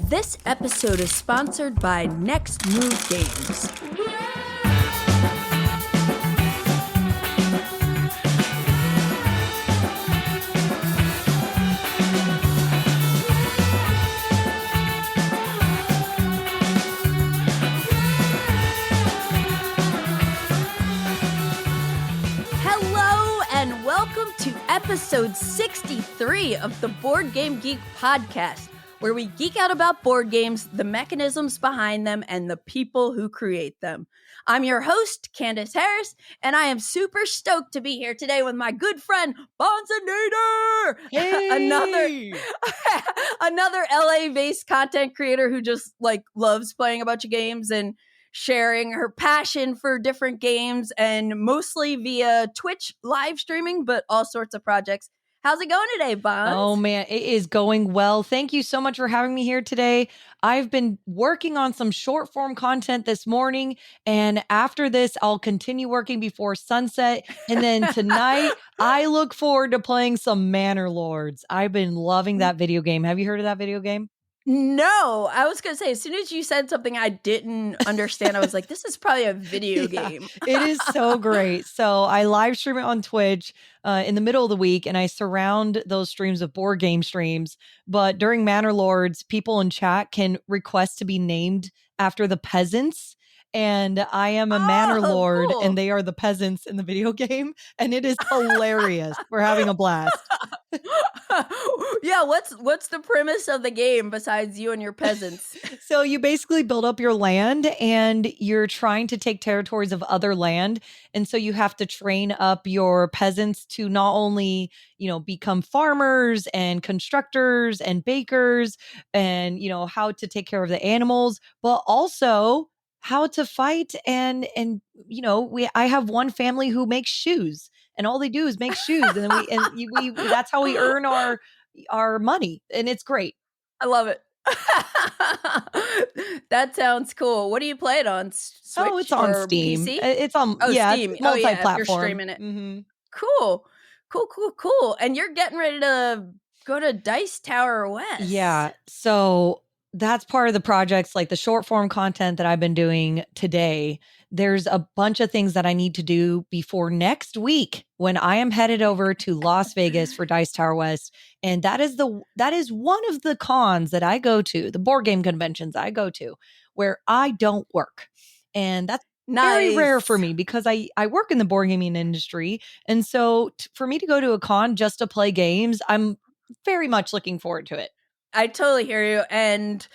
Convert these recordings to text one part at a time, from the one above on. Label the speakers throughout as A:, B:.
A: This episode is sponsored by Next Move Games. Hello and welcome to episode 63 of the Board Game Geek podcast, where we geek out about board games, the mechanisms behind them, and the people who create them. I'm your host, Candace Harris, and I am super stoked to be here today with my good friend, Banzainator!
B: Hey!
A: Another LA-based content creator who just, loves playing a bunch of games and sharing her passion for different games, and mostly via Twitch live streaming, but all sorts of projects. How's it going today, Bonds?
B: Oh, man, it is going well. Thank you so much for having me here today. I've been working on some short form content this morning, and after this, I'll continue working before sunset. And then tonight, I look forward to playing some Manor Lords. I've been loving that video game. Have you heard of that video game?
A: No, I was going to say, as soon as you said something I didn't understand, I was like, this is probably a video game.
B: It is so great. So I live stream it on Twitch in the middle of the week, and I surround those streams with board game streams. But during Manor Lords, people in chat can request to be named after the peasants. And I am a Manor Lord,
A: cool.
B: and they are the peasants in the video game. And it is hilarious. We're having a blast.
A: Yeah, what's the premise of the game besides you and your peasants?
B: So you basically build up your land, and you're trying to take territories of other land. And so you have to train up your peasants to not only, become farmers and constructors and bakers and, how to take care of the animals, but also how to fight. And I have one family who makes shoes, and all they do is make shoes. And then we that's how we earn our money. And it's great.
A: I love it. That sounds cool. What do you play it on? Switch
B: It's on
A: or
B: Steam.
A: PC?
B: It's on
A: Steam.
B: It's multi-platform.
A: You're streaming it.
B: Mm-hmm.
A: Cool. And you're getting ready to go to Dice Tower West.
B: Yeah. So that's part of the projects, like the short form content that I've been doing today. There's a bunch of things that I need to do before next week when I am headed over to Las Vegas for Dice Tower West. And that is one of the cons that I go to, the board game conventions I go to, where I don't work. And that's very rare for me because I work in the board gaming industry. And so for me to go to a con just to play games, I'm very much looking forward to it.
A: I totally hear you. And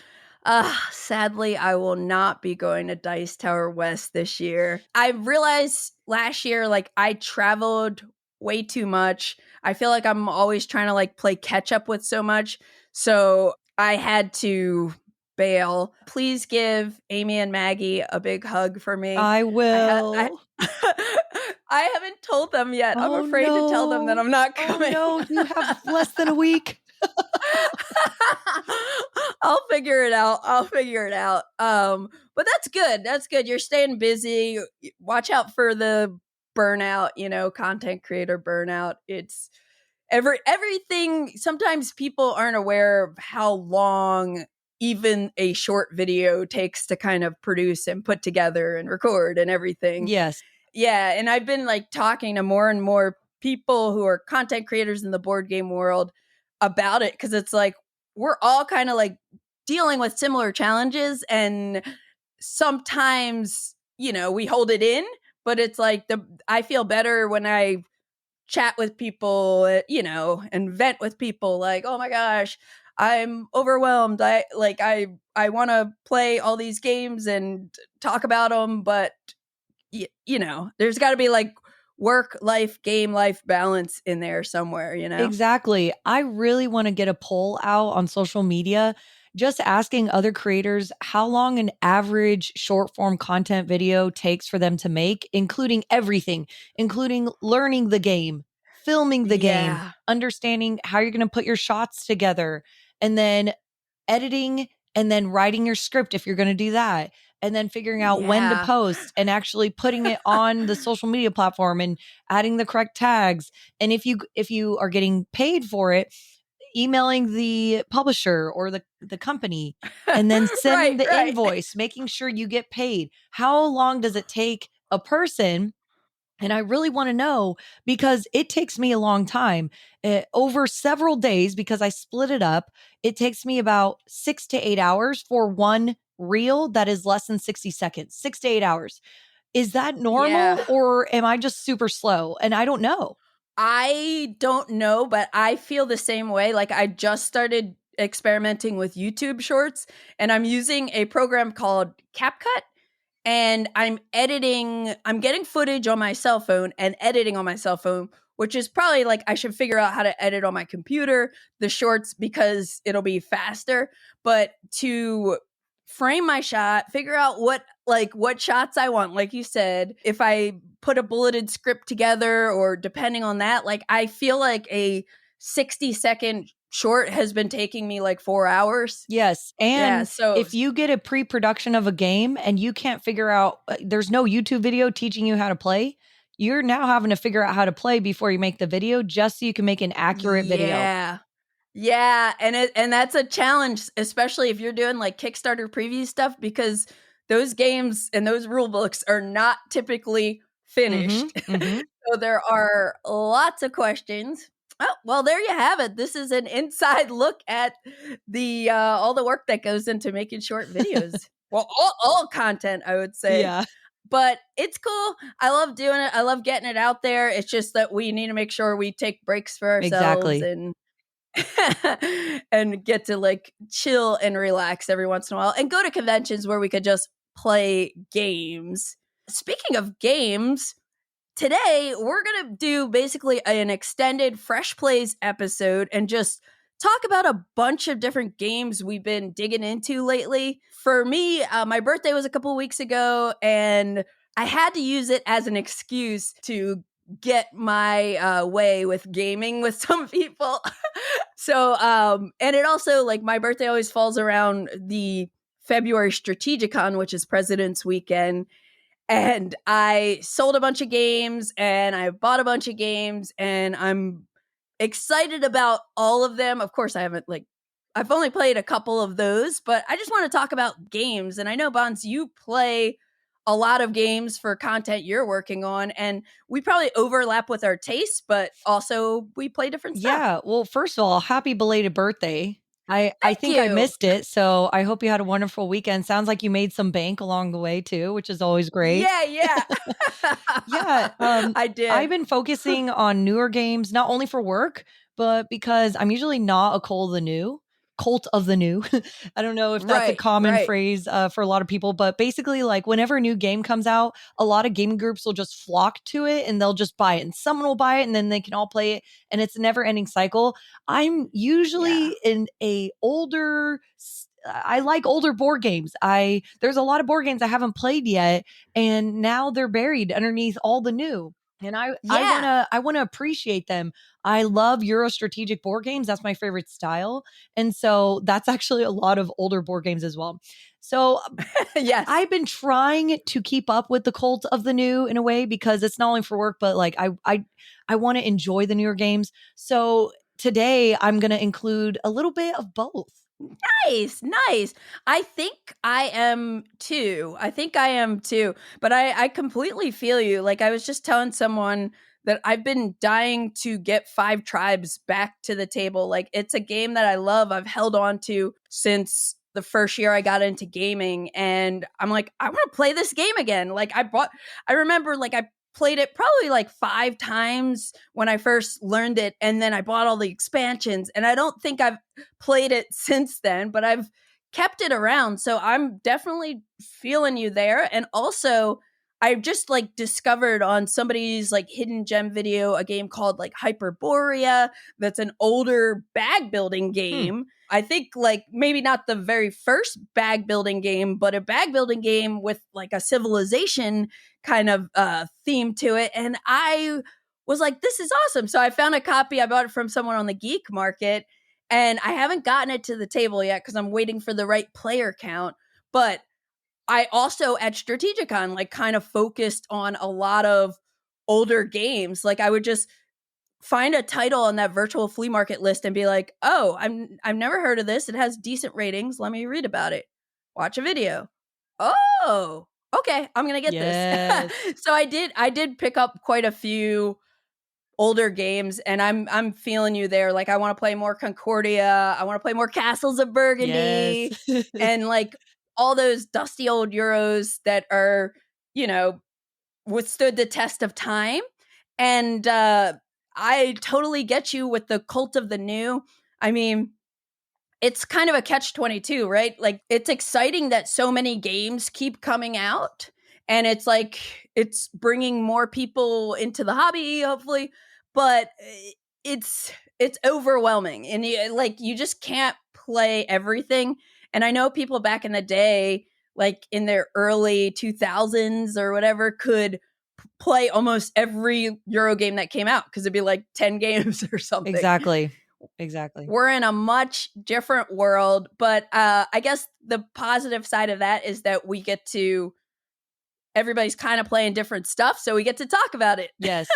A: sadly, I will not be going to Dice Tower West this year. I realized last year, I traveled way too much. I feel like I'm always trying to play catch up with so much. So I had to bail. Please give Amy and Maggie a big hug for me.
B: I will.
A: I haven't told them yet. I'm afraid to tell them that I'm not coming.
B: Oh, no, you have less than a week.
A: I'll figure it out. But that's good. You're staying busy. Watch out for the burnout, content creator burnout. It's everything. Sometimes people aren't aware of how long even a short video takes to kind of produce and put together and record and everything.
B: Yes.
A: Yeah. And I've been talking to more and more people who are content creators in the board game world about it, because it's we're all kind of dealing with similar challenges, and sometimes we hold it in, but it's I feel better when I chat with people, and vent with people oh my gosh, I'm overwhelmed, I want to play all these games and talk about them, but there's got to be work life, game life balance in there somewhere,
B: Exactly. I really want to get a poll out on social media, just asking other creators how long an average short form content video takes for them to make, including everything, including learning the game, filming the game, understanding how you're going to put your shots together, and then editing, and then writing your script if you're going to do that, and then figuring out when to post and actually putting it on the social media platform and adding the correct tags. And if you are getting paid for it, emailing the publisher or the company and then sending
A: Right,
B: the
A: right.
B: invoice, making sure you get paid. How long does it take a person? And I really want to know because it takes me a long time over several days because I split it up. It takes me about 6 to 8 hours for one reel that is less than 60 seconds, 6 to 8 hours. Is that
A: Yeah.
B: normal or am I just super slow? And I don't know.
A: I don't know, but I feel the same way. Like I just started experimenting with YouTube shorts and I'm using a program called CapCut and I'm getting footage on my cell phone and editing on my cell phone, which is probably like I should figure out how to edit on my computer, the shorts because it'll be faster, but to frame my shot, figure out what shots I want, like you said, if I put a bulleted script together or depending on that, like I feel like a 60-second short has been taking me like 4 hours.
B: Yes.
A: Yeah,
B: And
A: so
B: if you get a pre production of a game and you can't figure out, there's no YouTube video teaching you how to play, you're now having to figure out how to play before you make the video just so you can make an accurate video.
A: yeah. Yeah, and that's a challenge, especially if you're doing like Kickstarter preview stuff, because those games and those rule books are not typically
B: Mm-hmm.
A: finished.
B: Mm-hmm.
A: So there are lots of questions. Oh, well, there you have it. This is an inside look at the all the work that goes into making short videos. Well, all content, I would say.
B: Yeah,
A: But it's cool. I love doing it. I love getting it out there. It's just that we need to make sure we take breaks for ourselves
B: exactly.
A: and and get to like chill and relax every once in a while and go to conventions where we could just play games. Speaking of games, today we're going to do basically an extended Fresh Plays episode and just talk about a bunch of different games we've been digging into lately. For me, my birthday was a couple weeks ago and I had to use it as an excuse to get my way with gaming with some people. So, and it also like my birthday always falls around the February Strategicon, which is President's Weekend. And I sold a bunch of games and I bought a bunch of games and I'm excited about all of them. Of course, I've only played a couple of those, but I just want to talk about games. And I know, Bonds, you play a lot of games for content you're working on, and we probably overlap with our tastes, but also we play different stuff.
B: Yeah. Well, first of all, happy belated birthday. I
A: Thank
B: think I
A: you.
B: missed it. So I hope you had a wonderful weekend. Sounds like you made some bank along the way too, which is always great.
A: Yeah, yeah.
B: Yeah,
A: I
B: I've
A: did.
B: been focusing on newer games, not only for work, but because I'm usually not a cult of the new. I don't know if that's a
A: Right,
B: common
A: right.
B: phrase for a lot of people, but basically, like whenever a new game comes out, a lot of gaming groups will just flock to it and they'll just buy it, and someone will buy it, and then they can all play it, and it's a never-ending cycle. I'm
A: Yeah.
B: usually in a I like older board games. I There's a lot of board games I haven't played yet and now they're buried underneath all the new. And
A: Yeah.
B: I want to appreciate them. I love Euro strategic board games. That's my favorite style. And so that's actually a lot of older board games as well. So
A: Yes.
B: I've been trying to keep up with the cult of the new in a way because it's not only for work, but like I want to enjoy the newer games. So today I'm going to include a little bit of both.
A: Nice, nice. I think I am too. But I completely feel you. Like I was just telling someone that I've been dying to get Five Tribes back to the table. Like it's a game that I love. I've held on to since the first year I got into gaming. And I'm like, I want to play this game again. I remember like I played it probably like 5 times when I first learned it. And then I bought all the expansions. And I don't think I've played it since then, but I've kept it around. So I'm definitely feeling you there. And also, I've just like discovered on somebody's like hidden gem video a game called like Hyperborea that's an older bag building game. I think like maybe not the very first bag building game, but a bag building game with like a civilization kind of theme to it. And I was like, this is awesome. So I found a copy. I bought it from someone on the geek market and I haven't gotten it to the table yet because I'm waiting for the right player count. But I also at Strategicon like kind of focused on a lot of older games. Like I would just find a title on that virtual flea market list and be like, oh, I've never heard of this. It has decent ratings. Let me read about it. Watch a video. Oh, okay. I'm gonna get this. So I did pick up quite a few older games, and I'm feeling you there. Like, I want to play more Concordia. I want to play more Castles of Burgundy, and like all those dusty old Euros that are, withstood the test of time. And I totally get you with the cult of the new. I mean, it's kind of a catch-22, right? Like, it's exciting that so many games keep coming out, and it's like it's bringing more people into the hobby, hopefully, but it's overwhelming, and you just can't play everything. And I know people back in the day, like in their early 2000s or whatever, could play almost every Euro game that came out because it'd be like 10 games or something.
B: Exactly.
A: We're in a much different world, but I guess the positive side of that is that we get to, everybody's kind of playing different stuff, so we get to talk about it.
B: Yes.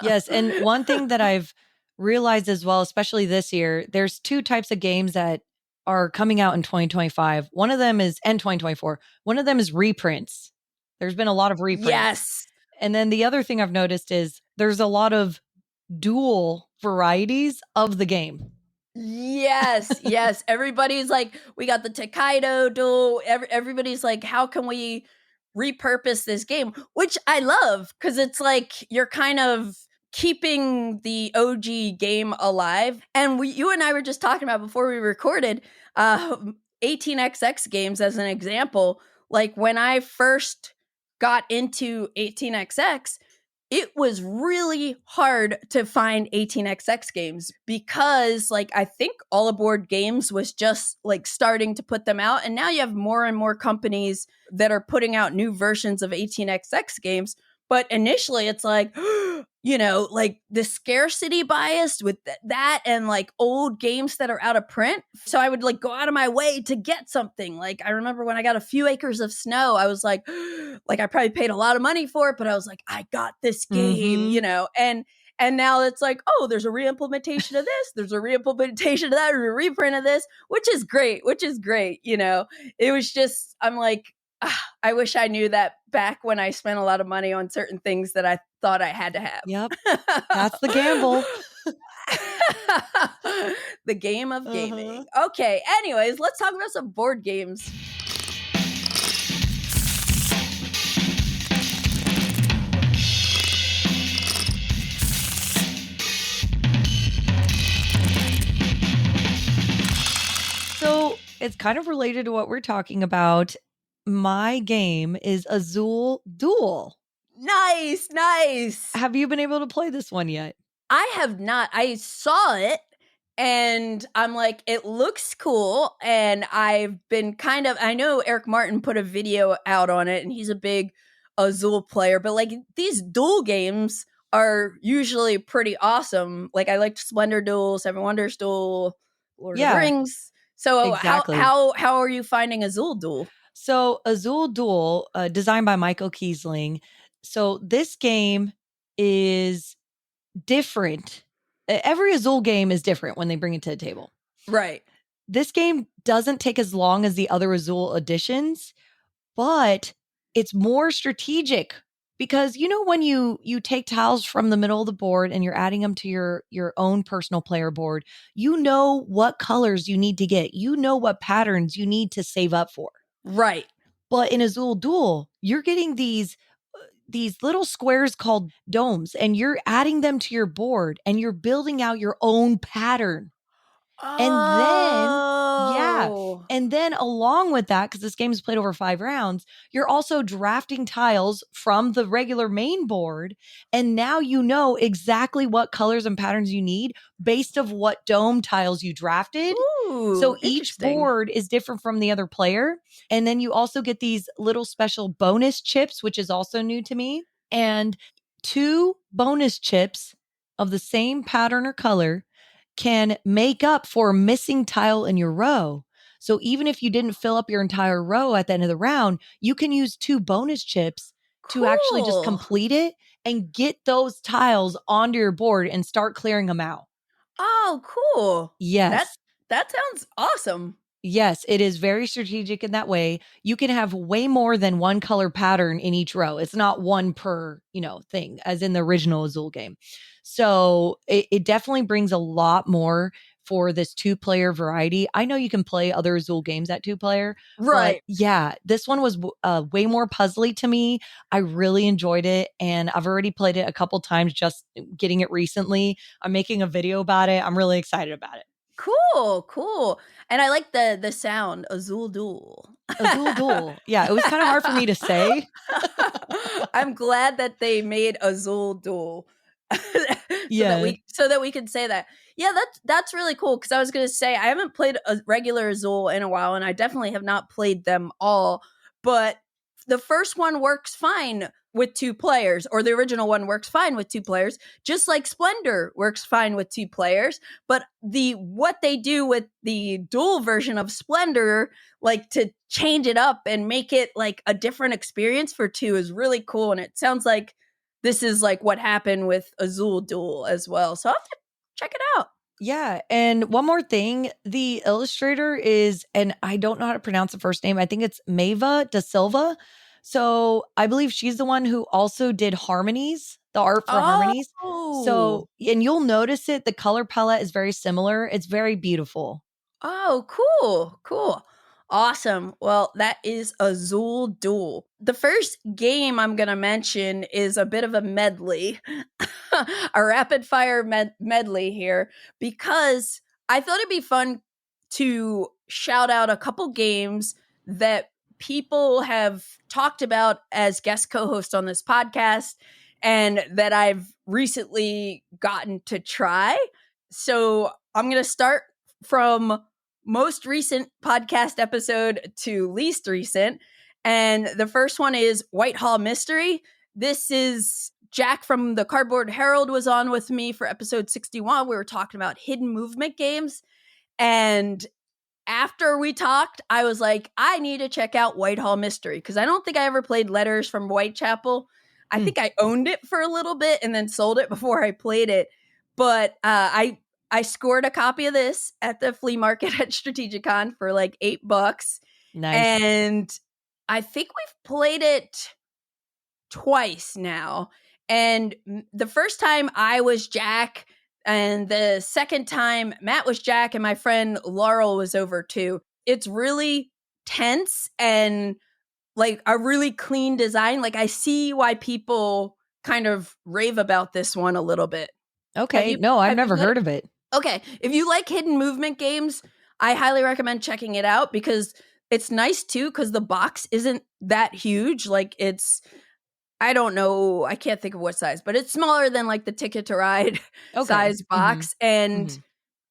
B: Yes. And one thing that I've realized as well, especially this year, there's two types of games that are coming out in 2025. One of them is, and 2024. One of them is reprints. There's been a lot of reprints.
A: Yes.
B: And then the other thing I've noticed is there's a lot of dual varieties of the game.
A: Yes. Everybody's like, we got the Takedo duel. Everybody's like, how can we repurpose this game? Which I love, because it's like you're kind of keeping the OG game alive. And you and I were just talking about before we recorded 18xx games as an example. Like, when I first got into 18xx, it was really hard to find 18xx games because, like, I think All Aboard Games was just like starting to put them out. And now you have more and more companies that are putting out new versions of 18xx games. But initially it's like, like the scarcity bias with that, and like old games that are out of print. So I would like go out of my way to get something. Like, I remember when I got A Few Acres of Snow, I was like I probably paid a lot of money for it, but I was like, I got this game, and now it's like, oh, there's a re-implementation of this, there's a re-implementation of that, or a reprint of this, which is great. It was just, I'm like, I wish I knew that back when I spent a lot of money on certain things that I thought I had to have.
B: Yep. That's the gamble.
A: The game of gaming. Okay. Anyways, let's talk about some board games.
B: So it's kind of related to what we're talking about. My game is Azul Duel.
A: Nice.
B: Have you been able to play this one yet?
A: I have not. I saw it and I'm like, it looks cool. And I've been I know Eric Martin put a video out on it, and he's a big Azul player, but like, these duel games are usually pretty awesome. Like, I liked Splendor Duel, Seven Wonders Duel, Lord of the Rings. So exactly. How are you finding Azul Duel?
B: So Azul Duel, designed by Michael Kiesling. So this game is different. Every Azul game is different when they bring it to the table.
A: Right.
B: This game doesn't take as long as the other Azul editions, but it's more strategic because, when you take tiles from the middle of the board and you're adding them to your own personal player board, you know what colors you need to get. You know what patterns you need to save up for.
A: Right.
B: But in Azul Duel, you're getting these little squares called domes, and you're adding them to your board, and you're building out your own pattern. And then along with that, because this game is played over 5 rounds, you're also drafting tiles from the regular main board, and now you know exactly what colors and patterns you need based of what dome tiles you drafted.
A: Ooh,
B: so each board is different from the other player, and then you also get these little special bonus chips, which is also new to me, and 2 bonus chips of the same pattern or color can make up for a missing tile in your row. So even if you didn't fill up your entire row at the end of the round, you can use 2 bonus chips to actually just complete it and get those tiles onto your board and start clearing them out.
A: Oh, cool.
B: Yes.
A: That sounds awesome.
B: Yes, it is very strategic in that way. You can have way more than one color pattern in each row. It's not one per, thing as in the original Azul game. So it definitely brings a lot more for this 2-player variety. I know you can play other Azul games at 2-player, but
A: Right.
B: yeah, this one was way more puzzly to me. I really enjoyed it, and I've already played it a couple times, just getting it recently. I'm making a video about it. I'm really excited about it.
A: Cool. And I like the sound, Azul Duel.
B: Azul Duel. Yeah, it was kind of hard for me to say.
A: I'm glad that they made Azul Duel
B: Yeah.
A: so that we can say that. Yeah, that's really cool, because I was going to say I haven't played a regular Azul in a while, and I definitely have not played them all, but the first one works fine with 2 players, or the original one works fine with 2 players, just like Splendor works fine with 2 players. But what they do with the dual version of Splendor, like to change it up and make it like a different experience for 2, is really cool. And it sounds like this is like what happened with Azul Duel as well. So I'll have to check it out.
B: Yeah. And one more thing, the illustrator is, and I don't know how to pronounce the first name. I think it's Mava da Silva. So I believe she's the one who also did Harmonies, the art for Harmonies.
A: Oh,
B: So, and you'll notice it, the color palette is very similar. It's very beautiful.
A: oh, cool. Awesome. Well, that is Azul Duel. The first game I'm going to mention is a bit of a medley, a rapid fire medley here, because I thought it'd be fun to shout out a couple games that people have talked about as guest co-hosts on this podcast and that I've recently gotten to try. So I'm going to start from most recent podcast episode to least recent. And the first one is Whitehall Mystery. This is Jack from the Cardboard Herald was on with me for episode 61. We were talking about hidden movement games. And after we talked, I was like, I need to check out Whitehall Mystery, because I don't think I ever played Letters from Whitechapel. I think I owned it for a little bit and then sold it before I played it. But I scored a copy of this at the flea market at Strategicon for like $8.
B: Nice.
A: And I think we've played it twice now. And the first time I was Jack, and the second time Matt was Jack, and my friend Laurel was over too. It's really tense and like a really clean design. Like I see why people kind of rave about this one a little bit.
B: Okay. No, I've never heard of it.
A: Okay, if you like hidden movement games, I highly recommend checking it out, because it's nice too, because the box isn't that huge. Like I don't know, I can't think of what size, but it's smaller than like the Ticket to Ride size box. And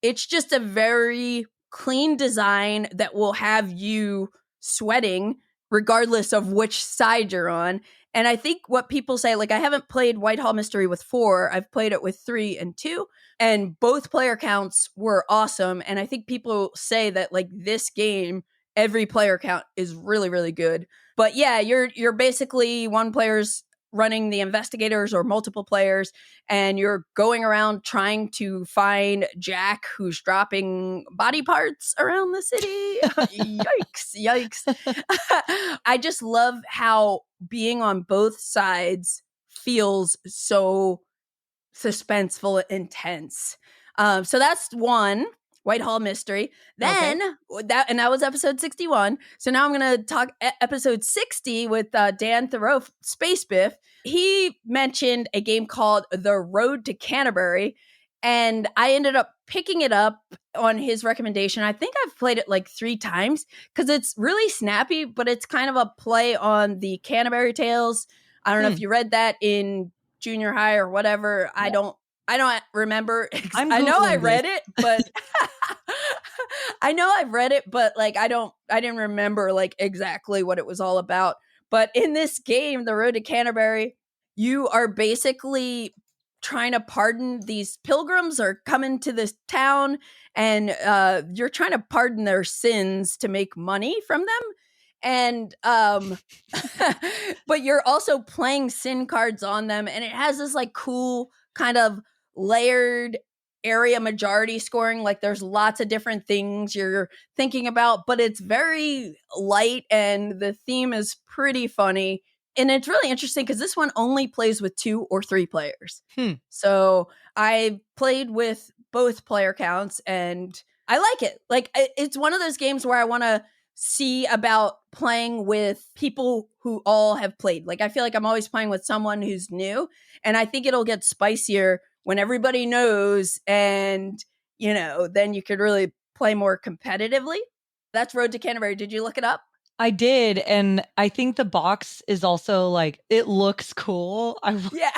A: it's just a very clean design that will have you sweating regardless of which side you're on. And I think what people say, like I haven't played Whitehall Mystery with 4, I've played it with 3 and 2, and both player counts were awesome. And I think people say that like this game, every player count is really, really good. But yeah, you're basically one player's running the investigators or multiple players, and you're going around trying to find Jack, who's dropping body parts around the city. Yikes. I just love how being on both sides feels so suspenseful, intense. So that's one, Whitehall Mystery. Then that was episode 61. So now I'm going to talk episode 60 with Dan Thoreau, Space Biff. He mentioned a game called The Road to Canterbury, and I ended up picking it up on his recommendation. I think I've played it like 3 times because it's really snappy, but it's kind of a play on the Canterbury Tales. I don't know if you read that in junior high or whatever. I don't remember. I know I read it, but I know I've read it, but like I didn't remember like exactly what it was all about. But in this game, The Road to Canterbury, you are basically trying to pardon these pilgrims or coming to this town, and you're trying to pardon their sins to make money from them. And but you're also playing sin cards on them, and it has this like cool kind of layered area majority scoring. Like there's lots of different things you're thinking about, but it's very light and the theme is pretty funny. And it's really interesting because this one only plays with 2 or 3 players. So I played with both player counts and I like it. Like it's one of those games where I want to see about playing with people who all have played. Like I feel like I'm always playing with someone who's new, and I think it'll get spicier when everybody knows, and you know, then you could really play more competitively. That's Road to Canterbury. Did you look it up?
B: I did, and I think the box is also like, it looks cool.
A: Yeah.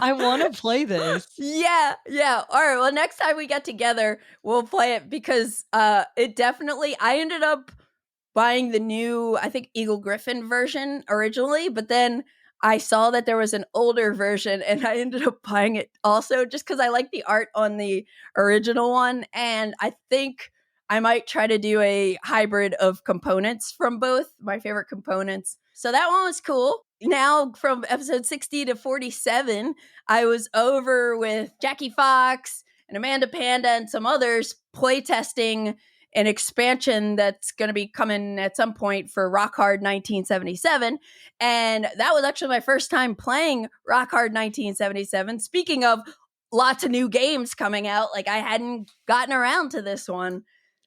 B: I want to play this.
A: Yeah. All right. Well, next time we get together, we'll play it because it definitely, I ended up buying the new, I think, Eagle Griffin version originally, but then I saw that there was an older version and I ended up buying it also just because I like the art on the original one. And I think I might try to do a hybrid of components from both my favorite components. So that one was cool. Now from episode 60 to 47, I was over with Jackie Fox and Amanda Panda and some others playtesting an expansion that's going to be coming at some point for Rock Hard 1977. And that was actually my first time playing Rock Hard 1977. Speaking of lots of new games coming out, like I hadn't gotten around to this one.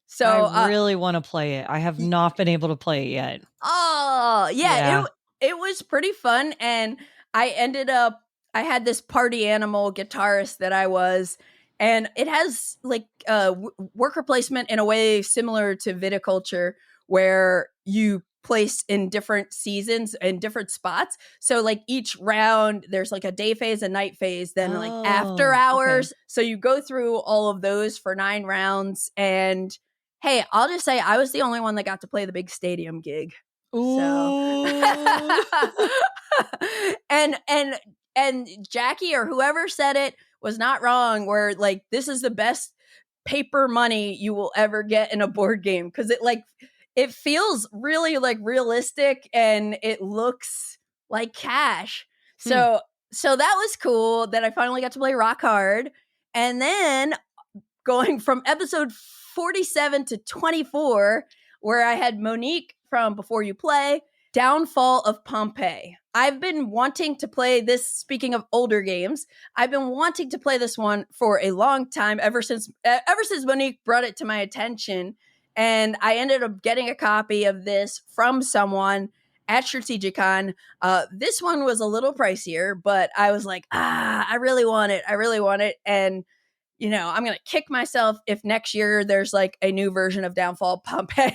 A: So
B: I really want to play it. I have not been able to play it yet.
A: Oh, yeah. It was pretty fun. And I had this party animal guitarist that I was, and it has like worker placement in a way similar to viticulture where you place in different seasons and different spots. So like each round there's like a day phase, a night phase, then like after hours. Okay. So you go through all of those for 9 rounds. And hey, I'll just say I was the only one that got to play the big stadium gig.
B: Ooh.
A: So and Jackie or whoever said it was not wrong, where like this is the best paper money you will ever get in a board game, because it feels really like realistic and it looks like cash. So that was cool that I finally got to play Rock Hard. And then going from episode 47 to 24, where I had Monique from Before You Play, Downfall of Pompeii. I've been wanting to play this, speaking of older games, I've been wanting to play this one for a long time, ever since Monique brought it to my attention. And I ended up getting a copy of this from someone at Strategicon. This one was a little pricier, but I was like, I really want it. And you know, I'm going to kick myself if next year there's like a new version of Downfall of Pompeii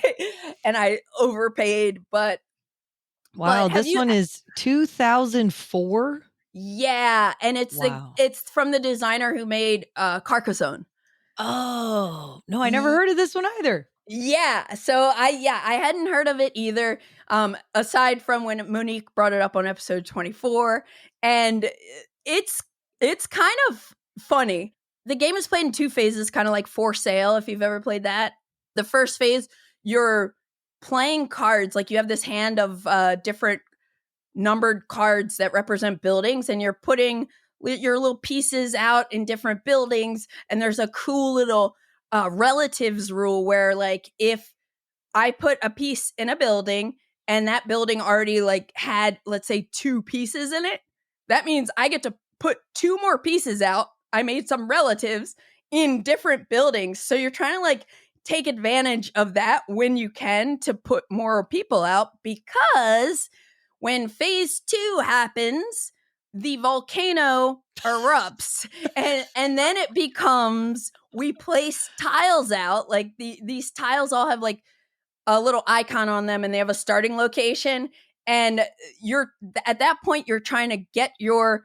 A: and I overpaid. But
B: wow, this one is 2004.
A: Yeah, and it's from the designer who made Carcassonne.
B: Oh no, I never heard of this one either.
A: Yeah, so I hadn't heard of it either. Aside from when Monique brought it up on episode 24, and it's kind of funny. The game is played in 2 phases, kind of like For Sale, if you've ever played that. The first phase, you're playing cards, like you have this hand of different numbered cards that represent buildings, and you're putting your little pieces out in different buildings. And there's a cool little relatives rule where, like, if I put a piece in a building and that building already like had, let's say, 2 pieces in it, that means I get to put 2 more pieces out. I made some relatives in different buildings. So you're trying to like take advantage of that when you can to put more people out, because when phase 2 happens, the volcano erupts and then it becomes, we place tiles out. Like these tiles all have like a little icon on them and they have a starting location. And you're at that point, you're trying to get your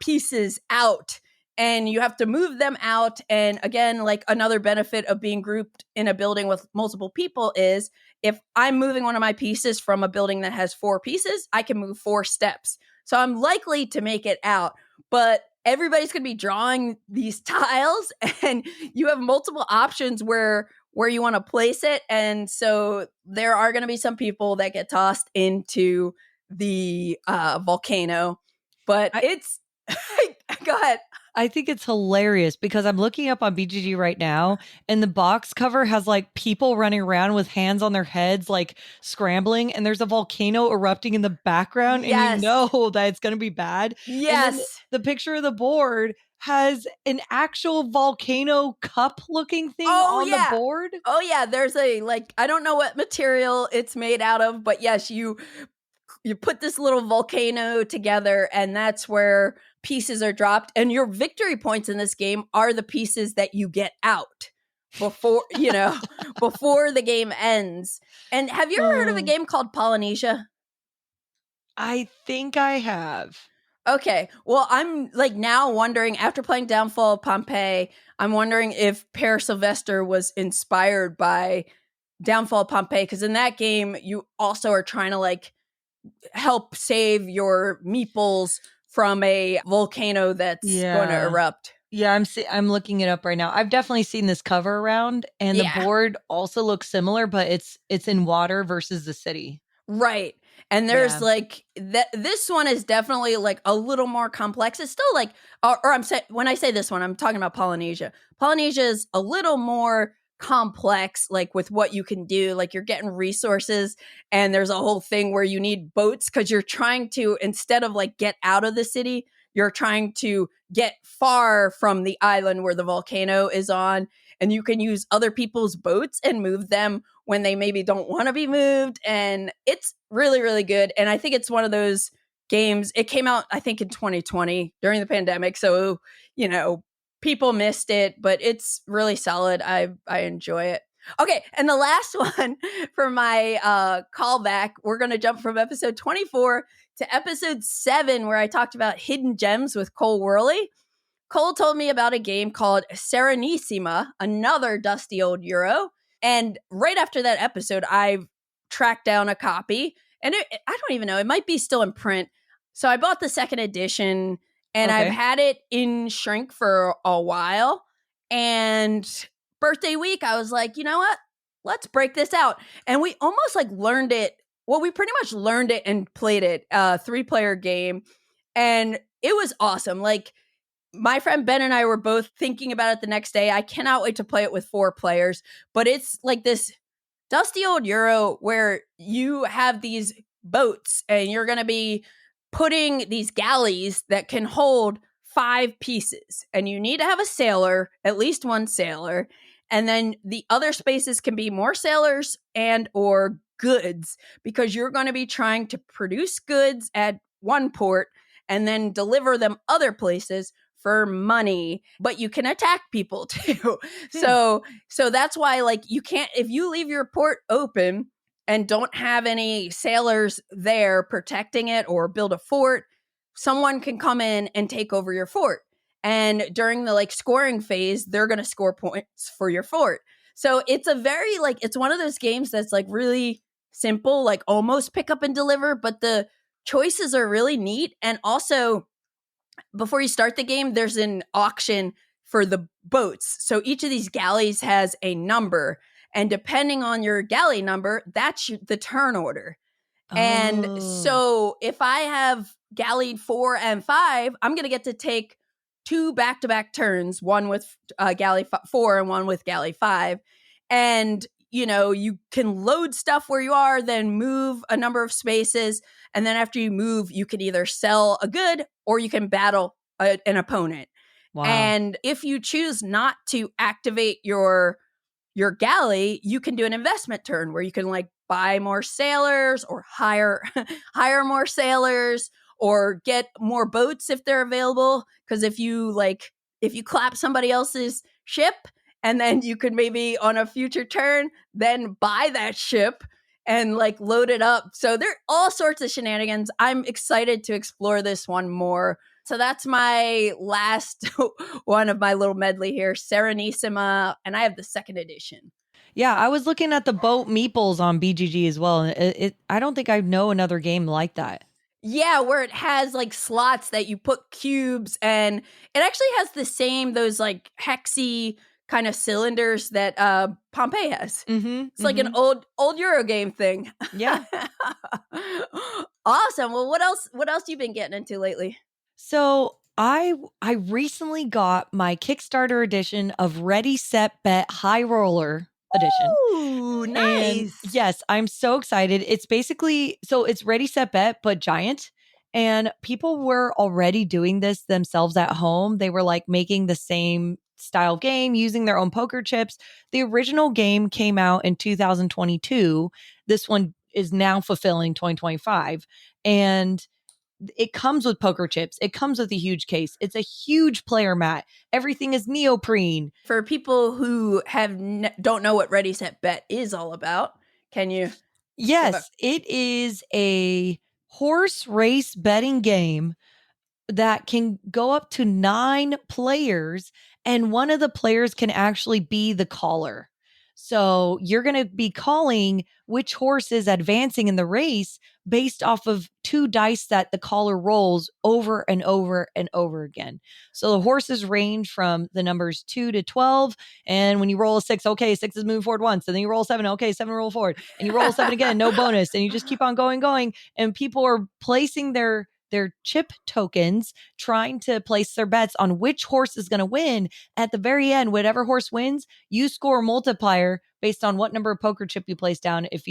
A: pieces out. And you have to move them out. And again, like another benefit of being grouped in a building with multiple people is if I'm moving one of my pieces from a building that has 4 pieces, I can move 4 steps. So I'm likely to make it out. But everybody's going to be drawing these tiles, and you have multiple options where where you want to place it. And so there are going to be some people that get tossed into the volcano, but it's go ahead.
B: I think it's hilarious because I'm looking up on BGG right now and the box cover has like people running around with hands on their heads, like scrambling, and there's a volcano erupting in the background, and you know that it's going to be bad.
A: Yes.
B: And then the picture of the board has an actual volcano cup looking thing on the board.
A: Oh yeah, there's a like, I don't know what material it's made out of, but yes, you put this little volcano together, and that's where pieces are dropped, and your victory points in this game are the pieces that you get out before before the game ends. And have you ever heard of a game called Polynesia?
B: I think I have.
A: Okay, well, I'm like now wondering, after playing Downfall of Pompeii, I'm wondering if Per Sylvester was inspired by Downfall of Pompeii, because in that game you also are trying to like help save your meeples from a volcano that's going to erupt.
B: Yeah, I'm looking it up right now. I've definitely seen this cover around, and the board also looks similar, but it's in water versus the city.
A: Right. And there's like this one is definitely like a little more complex. It's still like, when I say this one, I'm talking about Polynesia. Polynesia is a little more complex, like with what you can do. Like you're getting resources, and there's a whole thing where you need boats because you're trying to, instead of like get out of the city, you're trying to get far from the island where the volcano is on, and you can use other people's boats and move them when they maybe don't want to be moved. And it's really, really good. And I think it's one of those games. It came out, I think, in 2020 during the pandemic. So, people missed it, but it's really solid. I enjoy it. Okay, and the last one for my callback, we're going to jump from episode 24 to episode 7, where I talked about hidden gems with Cole Worley. Cole told me about a game called Serenissima, another dusty old Euro. And right after that episode, I tracked down a copy, and I don't even know, it might be still in print. So I bought the second edition, and I've had it in shrink for a while. And birthday week, I was like, you know what? Let's break this out. And we almost like learned it. Well, we pretty much learned it and played it, a 3-player game. And it was awesome. Like, my friend Ben and I were both thinking about it the next day. I cannot wait to play it with 4 players. But it's like this dusty old Euro where you have these boats, and you're going to be putting these galleys that can hold 5 pieces, and you need to have a sailor, at least one sailor, and then the other spaces can be more sailors and or goods, because you're going to be trying to produce goods at one port and then deliver them other places for money, but you can attack people too. So that's why, like, you can't, if you leave your port open and don't have any sailors there protecting it or build a fort, someone can come in and take over your fort. And during the like scoring phase, they're going to score points for your fort. So it's a very like, it's one of those games that's like really simple, like almost pick up and deliver, but the choices are really neat. And also, before you start the game, there's an auction for the boats. So each of these galleys has a number, and depending on your galley number, that's the turn order. And so if I have galleed 4 and 5, I'm going to get to take 2 back-to-back turns, one with galley 4 and one with galley 5. And, you can load stuff where you are, then move a number of spaces. And then after you move, you can either sell a good or you can battle an opponent. Wow. And if you choose not to activate your galley, you can do an investment turn where you can like buy more sailors or hire more sailors or get more boats if they're available. Because if you clap somebody else's ship, and then you could maybe on a future turn then buy that ship and like load it up. So there are all sorts of shenanigans. I'm excited to explore this one more. So that's my last one of my little medley here, Serenissima, and I have the second edition.
B: Yeah, I was looking at the boat meeples on BGG as well. And I don't think I know another game like that.
A: Yeah, where it has like slots that you put cubes, and it actually has the same, those like hexy kind of cylinders that Pompeii has. It's like an old Euro game thing.
B: Yeah.
A: Awesome. Well, what else you been getting into lately?
B: So I recently got my Kickstarter edition of Ready Set Bet High Roller edition.
A: Ooh,
B: And
A: nice.
B: yes, I'm so excited. It's basically, so it's Ready Set Bet but giant. And people were already doing this themselves at home. They were like making the same style game using their own poker chips. The original game came out in 2022. This one is now fulfilling 2025. And it comes with poker chips. It comes with a huge case. It's a huge player mat. Everything is neoprene.
A: For people who don't know what Ready Set Bet is all about, can you?
B: Yes, it is a horse race betting game that can go up to 9 players, and one of the players can actually be the caller. So you're going to be calling which horse is advancing in the race based off of 2 dice that the caller rolls over and over and over again. So the horses range from the numbers 2 to 12. And when you roll a 6, okay, 6 is moving forward once. And then you roll 7, okay, 7 roll forward. And you roll 7 again, no bonus. And you just keep on going. And people are placing their chip tokens, trying to place their bets on which horse is going to win. At the very end, whatever horse wins, you score a multiplier based on what number of poker chip you place down. If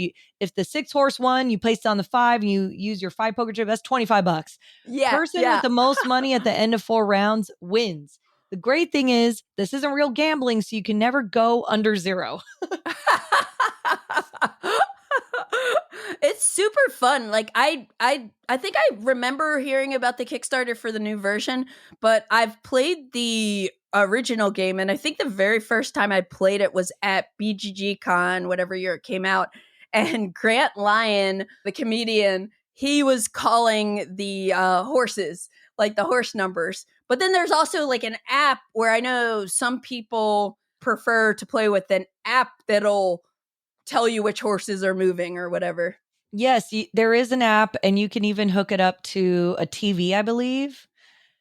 B: the 6 horse won, you place down the 5 and you use your 5 poker chip, that's $25.
A: Yeah.
B: Person with the most money at the end of 4 rounds wins. The great thing is this isn't real gambling, so you can never go under 0.
A: It's super fun. Like I think I remember hearing about the Kickstarter for the new version, but I've played the original game, and I think the very first time I played it was at BGG Con, whatever year it came out. And Grant Lyon, the comedian, he was calling the horses, like the horse numbers. But then there's also like an app where I know some people prefer to play with an app that'll tell you which horses are moving or whatever.
B: Yes, there is an app, and you can even hook it up to a TV, I believe.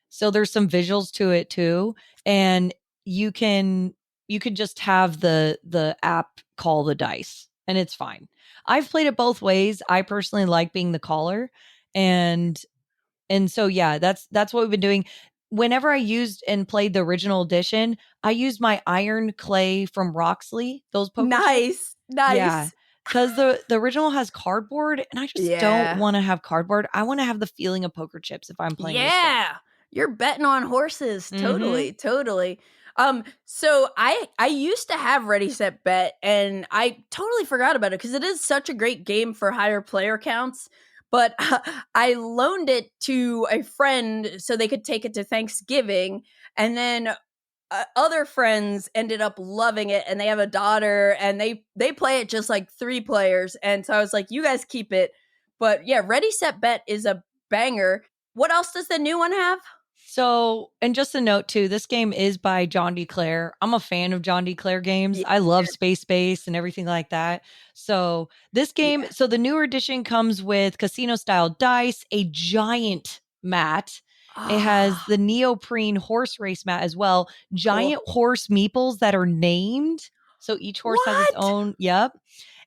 B: So there's some visuals to it too, and you can just have the app call the dice, and it's fine. I've played it both ways. I personally like being the caller, and so yeah, that's what we've been doing. Whenever I used and played the original edition, I used my iron clay from Roxley. Those poker chips.
A: Nice.
B: Yeah. Because the original has cardboard, and I just don't want to have cardboard. I want to have the feeling of poker chips if I'm playing this game.
A: You're betting on horses.
B: Mhm.
A: Totally. So I used to have Ready Set Bet, and I totally forgot about it because it is such a great game for higher player counts. But I loaned it to a friend so they could take it to Thanksgiving, and then other friends ended up loving it, and they have a daughter, and they play it just like 3 players. And so I was like, you guys keep it. But yeah, Ready Set Bet is a banger. What else does the new one have?
B: So, and just a note too, this game is by John D. Clare. I'm a fan of John D. Clare games.
A: Yeah.
B: I love Space and everything like that. So this game, so the newer edition comes with casino style dice, a giant mat. It has the neoprene horse race mat as well. Giant horse meeples that are named. So each horse has its own. Yep.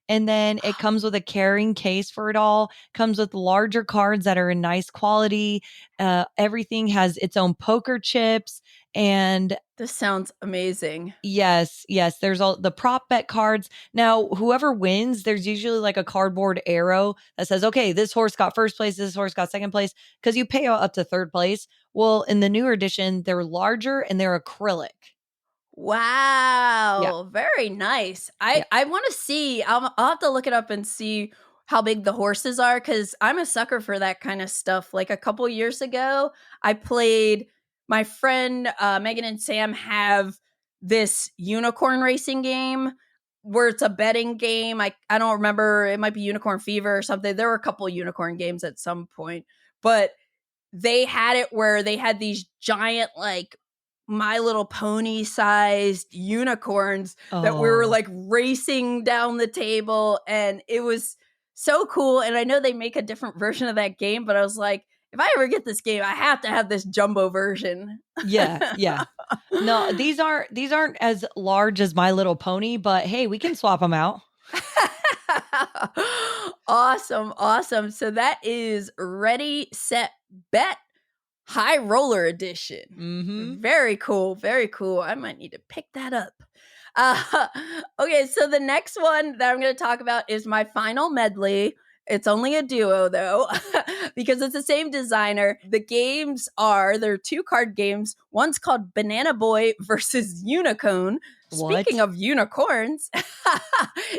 B: And then it comes with a carrying case for it all. Comes with larger cards that are in nice quality. Everything has its own poker chips. And
A: this sounds amazing.
B: Yes. There's all the prop bet cards. Now, whoever wins, there's usually like a cardboard arrow that says, okay, this horse got first place, this horse got second place, because you pay up to third place. Well, in the newer edition, they're larger and they're acrylic.
A: Wow. Very nice. I want to see. I'll have to look it up and see how big the horses are, because I'm a sucker for that kind of stuff. Like a couple years ago, I played, my friend Megan and Sam have this unicorn racing game where it's a betting game. I don't remember. It might be Unicorn Fever or something. There were a couple unicorn games at some point, but they had it where they had these giant, like, My Little Pony sized unicorns that we were like racing down the table, and it was so cool. And I know they make a different version of that game, but I was like, if I ever get this game, I have to have this jumbo version.
B: Yeah. No, these aren't as large as My Little Pony, but hey, we can swap them out.
A: Awesome. So that is Ready, Set, Bet High Roller Edition.
B: Mm-hmm.
A: Very cool. I might need to pick that up. Okay, so the next one that I'm going to talk about is my final medley. It's only a duo though, because it's the same designer. The games there are 2 card games. One's called Banana Boy versus Uni-Cone. Speaking of unicorns,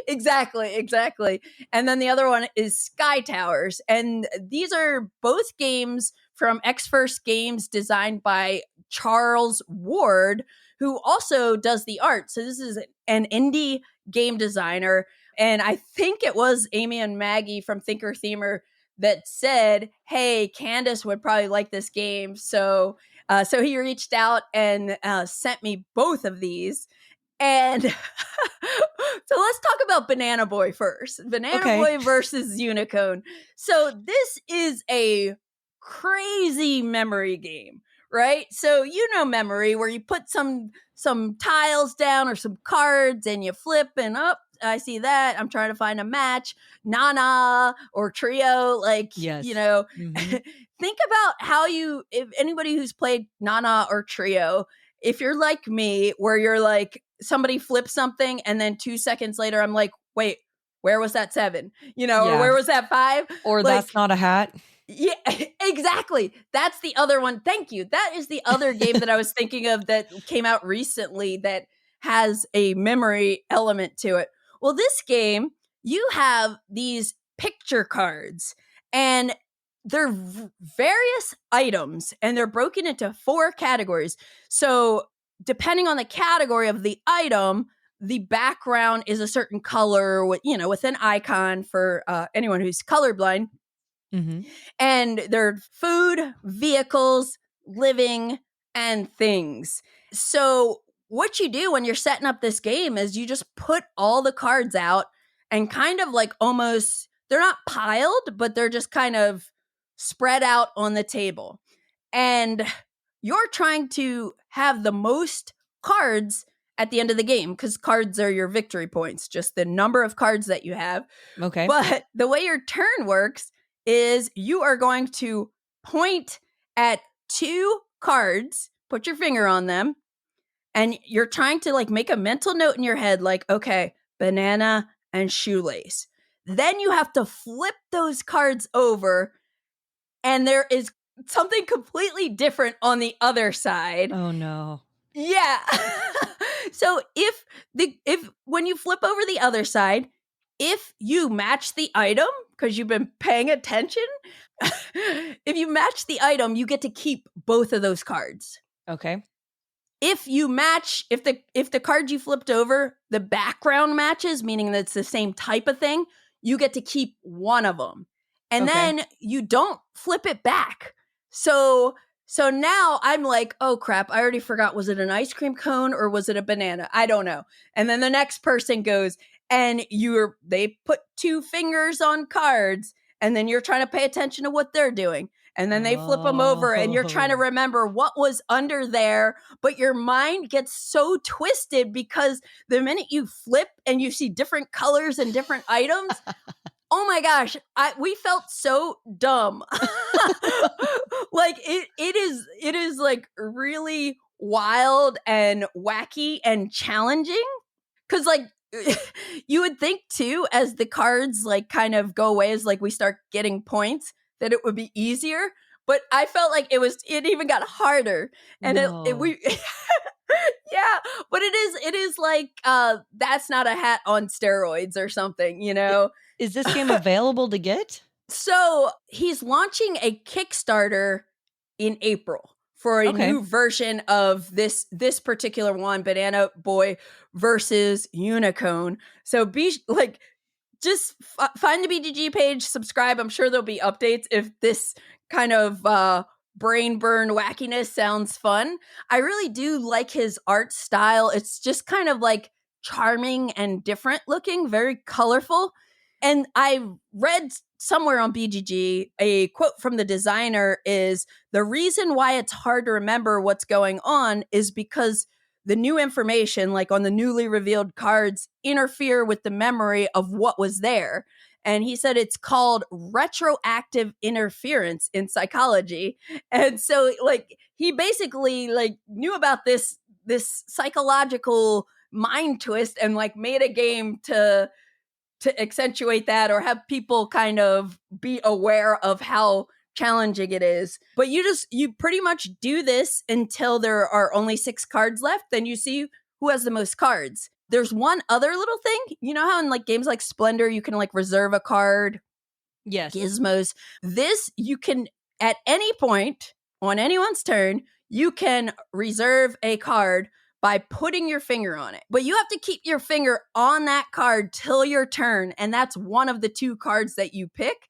A: exactly. And then the other one is Sky Towers. And these are both games from X-First Games designed by Charles Ward, who also does the art. So this is an indie game designer. And I think it was Amy and Maggie from Thinker Themer that said, hey, Candace would probably like this game. So he reached out and sent me both of these. And so let's talk about Banana Boy first. Banana Boy versus Uni-Cone. So this is a crazy memory game, right? So memory, where you put some tiles down or some cards and you flip and up. I see that. I'm trying to find a match. Nana or trio.
B: Yes.
A: Mm-hmm. Think about how if anybody who's played Nana or trio, if you're like me, where you're like, somebody flips something and then 2 seconds later, I'm like, wait, where was that 7? Or where was that 5?
B: Or that's not a hat.
A: Yeah, exactly. That's the other one. Thank you. That is the other game that I was thinking of that came out recently that has a memory element to it. Well, this game, you have these picture cards and they're various items and they're broken into 4 categories. So depending on the category of the item, the background is a certain color with an icon for anyone who's colorblind.
B: Mm-hmm.
A: And they're food, vehicles, living, and things. So what you do when you're setting up this game is you just put all the cards out and kind of like almost, they're not piled, but they're just kind of spread out on the table. And you're trying to have the most cards at the end of the game, because cards are your victory points, just the number of cards that you have.
B: Okay.
A: But the way your turn works is you are going to point at 2 cards, put your finger on them, and you're trying to like make a mental note in your head, like, okay, banana and shoelace. Then you have to flip those cards over, and there is something completely different on the other side.
B: Oh no.
A: Yeah. So if when you flip over the other side, if you match the item, because you've been paying attention, if you match the item, you get to keep both of those cards.
B: Okay.
A: If you match, if the card you flipped over, the background matches, meaning that it's the same type of thing, you get to keep one of them. And then you don't flip it back. So now I'm like, oh crap, I already forgot. Was it an ice cream cone or was it a banana? I don't know. And then the next person goes, and they put 2 fingers on cards, and then you're trying to pay attention to what they're doing. And then they flip them over and you're trying to remember what was under there, but your mind gets so twisted because the minute you flip and you see different colors and different items, oh my gosh, we felt so dumb. Like it is like really wild and wacky and challenging. 'Cause like you would think too, as the cards like kind of go away, as like we start getting points, that it would be easier. But I felt like it even got harder. And we yeah, but it is like that's not a hat on steroids or something,
B: Is this game available to get?
A: So he's launching a Kickstarter in April for a new version of this particular one, Banana Boy versus Uni-Cone. So just find the BGG page, subscribe. I'm sure there'll be updates if this kind of brain burn wackiness sounds fun. I really do like his art style. It's just kind of like charming and different looking, very colorful. And I read somewhere on BGG, a quote from the designer is, the reason why it's hard to remember what's going on is because the new information, like on the newly revealed cards, interfere with the memory of what was there. And he said it's called retroactive interference in psychology. And so like he basically like knew about this psychological mind twist and like made a game to accentuate that or have people kind of be aware of how challenging it is. But you pretty much do this until there are only 6 cards left, then you see who has the most cards. There's one other little thing. You know how in like games like Splendor you can like reserve a card?
B: Yes.
A: Gizmos. This you can at any point on anyone's turn, you can reserve a card by putting your finger on it. But you have to keep your finger on that card till your turn. And that's one of the 2 cards that you pick.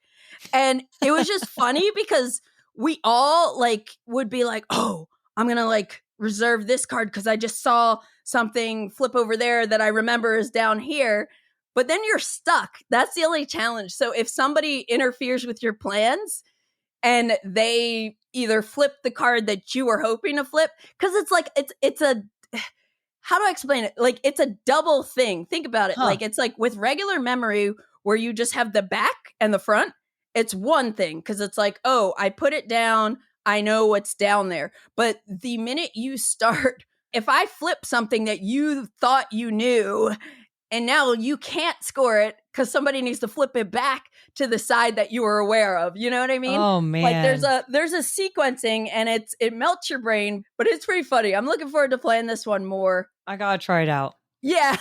A: And it was just funny because we all like would be like, oh, I'm going to like reserve this card because I just saw something flip over there that I remember is down here. But then you're stuck. That's the only challenge. So if somebody interferes with your plans and they either flip the card that you were hoping to flip, because it's like, it's a, how do I explain it? Like, it's a double thing. Think about it. Like, it's like with regular memory where you just have the back and the front, it's one thing because it's like, oh, I put it down. I know what's down there. But the minute you start, if I flip something that you thought you knew and now you can't score it because somebody needs to flip it back to the side that you were aware of. You know what I mean?
B: Oh man.
A: Like there's a sequencing and it melts your brain, but it's pretty funny. I'm looking forward to playing this one more.
B: I gotta try it out.
A: Yeah.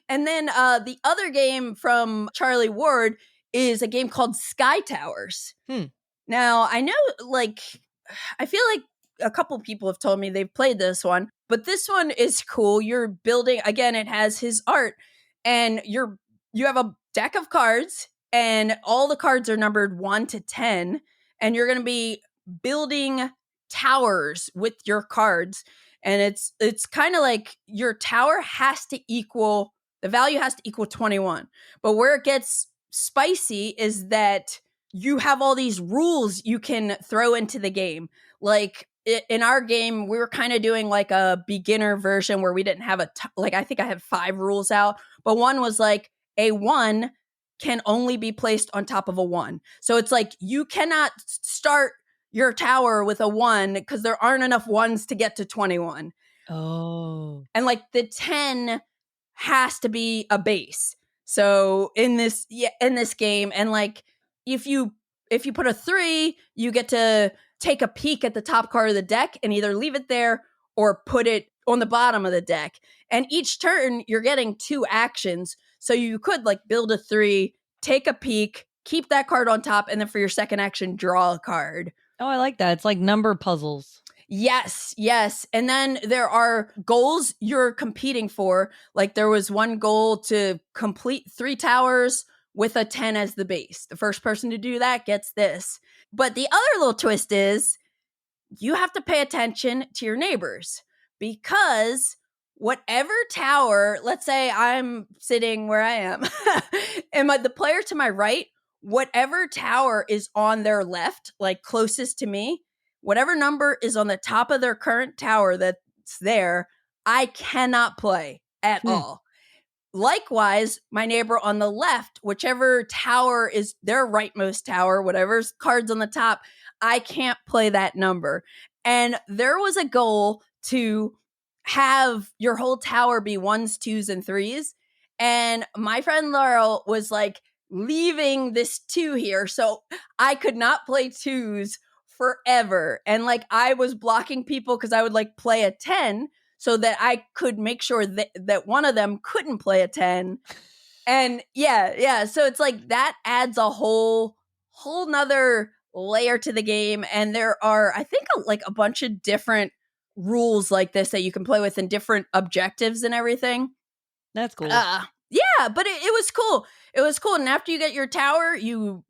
A: And then the other game from Charlie Ward is a game called Sky Towers. Now, I know, like, I feel like a couple people have told me they've played this one, but this one is cool. You're building, again, it has his art, and you have a deck of cards, and all the cards are numbered 1 to 10, and you're going to be building towers with your cards. And it's kind of like your tower has to equal, the value has to equal 21. But where it gets spicy is that you have all these rules you can throw into the game. Like in our game, we were kind of doing like a beginner version where we didn't have like, I think I had 5 rules out, but one was like a 1 can only be placed on top of a 1. So it's like, you cannot start your tower with a 1 because there aren't enough 1s to get to 21.
B: Oh.
A: And like the 10 has to be a base. So in this game, and like if you put a 3, you get to take a peek at the top card of the deck and either leave it there or put it on the bottom of the deck. And each turn you're getting 2 actions. So you could like build a 3, take a peek, keep that card on top, and then for your second action, draw a card.
B: Oh, I like that. It's like number puzzles.
A: Yes. And then there are goals you're competing for. Like there was one goal to complete 3 towers with a 10 as the base. The first person to do that gets this. But the other little twist is you have to pay attention to your neighbors, because whatever tower, let's say I'm sitting where I am and the player to my right, whatever tower is on their left, like closest to me, whatever number is on the top of their current tower that's there, I cannot play at all. Likewise, my neighbor on the left, whichever tower is their rightmost tower, whatever's cards on the top, I can't play that number. And there was a goal to have your whole tower be 1s, 2s, and 3s. And my friend Laurel was like leaving this 2 here. So I could not play 2s forever. And like I was blocking people because I would like play a 10 so that I could make sure that one of them couldn't play a 10. And yeah. So it's like that adds a whole nother layer to the game. And there are, I think, like a bunch of different rules like this that you can play with and different objectives and everything.
B: That's cool.
A: Yeah, but it was cool. It was cool. And after you get your tower, you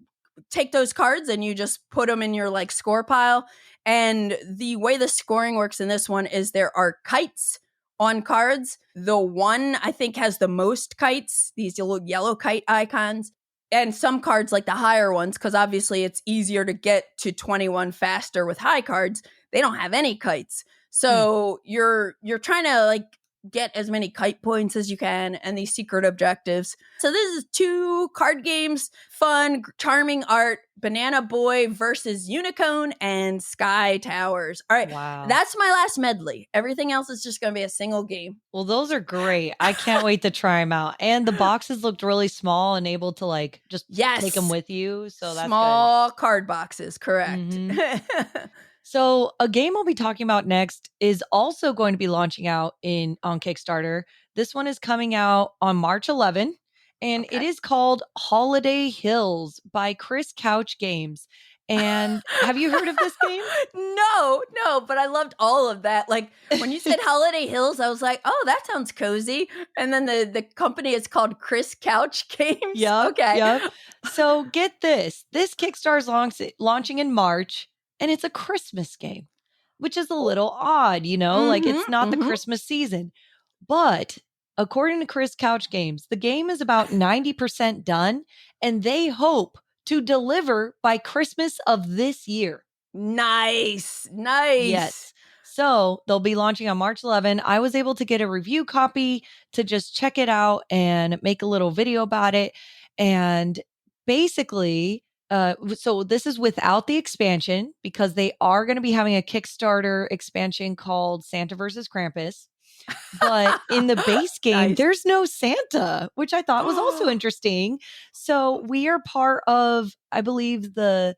A: take those cards and you just put them in your like score pile. And the way the scoring works in this one is there are kites on cards. The one I think has the most kites, these little yellow kite icons. and some cards like the higher ones, because obviously it's easier to get to 21 faster with high cards, they don't have any kites. So you're trying to like get as many kite points as you can and these secret objectives. So this is 2 card games, fun, charming art, Banana Boy versus Uni-Cone and Sky Towers. All right.
B: Wow.
A: That's my last medley. Everything else is just going to be a single game.
B: Well, those are great. I can't wait to try them out. And the boxes looked really small and able to like just take them with you. So that's
A: small card boxes. Correct.
B: Mm-hmm. So a game I'll be talking about next is also going to be launching out on Kickstarter. This one is coming out on March 11, and it is called Holiday Hills by Chris Couch Games. And have you heard of this game?
A: No, but I loved all of that. Like when you said Holiday Hills, I was like, oh, that sounds cozy. And then the company is called Chris Couch Games.
B: Yep,
A: okay.
B: Yep. So get this. This Kickstarter is launching in March, and it's a Christmas game, which is a little odd, like it's not the Christmas season. But according to Chris Couch Games, the game is about 90% done, and they hope to deliver by Christmas of this year.
A: Nice.
B: Yes. So they'll be launching on March 11. I was able to get a review copy to just check it out and make a little video about it. And basically, so this is without the expansion because they are going to be having a Kickstarter expansion called Santa versus Krampus. But in the base game, there's no Santa, which I thought was also interesting. So we are part of, I believe, the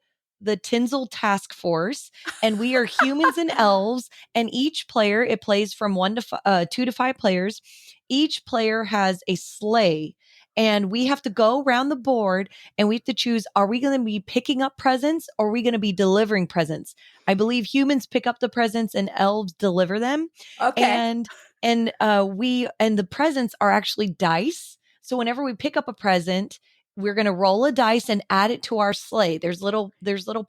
B: Tinsel Task Force, and we are humans and elves. And each player, it plays from 2 to 5 players. Each player has a sleigh. And we have to go around the board and we have to choose, are we going to be picking up presents or are we going to be delivering presents? I believe humans pick up the presents and elves deliver them.
A: Okay.
B: And the presents are actually dice. So whenever we pick up a present, we're going to roll a dice and add it to our sleigh. There's little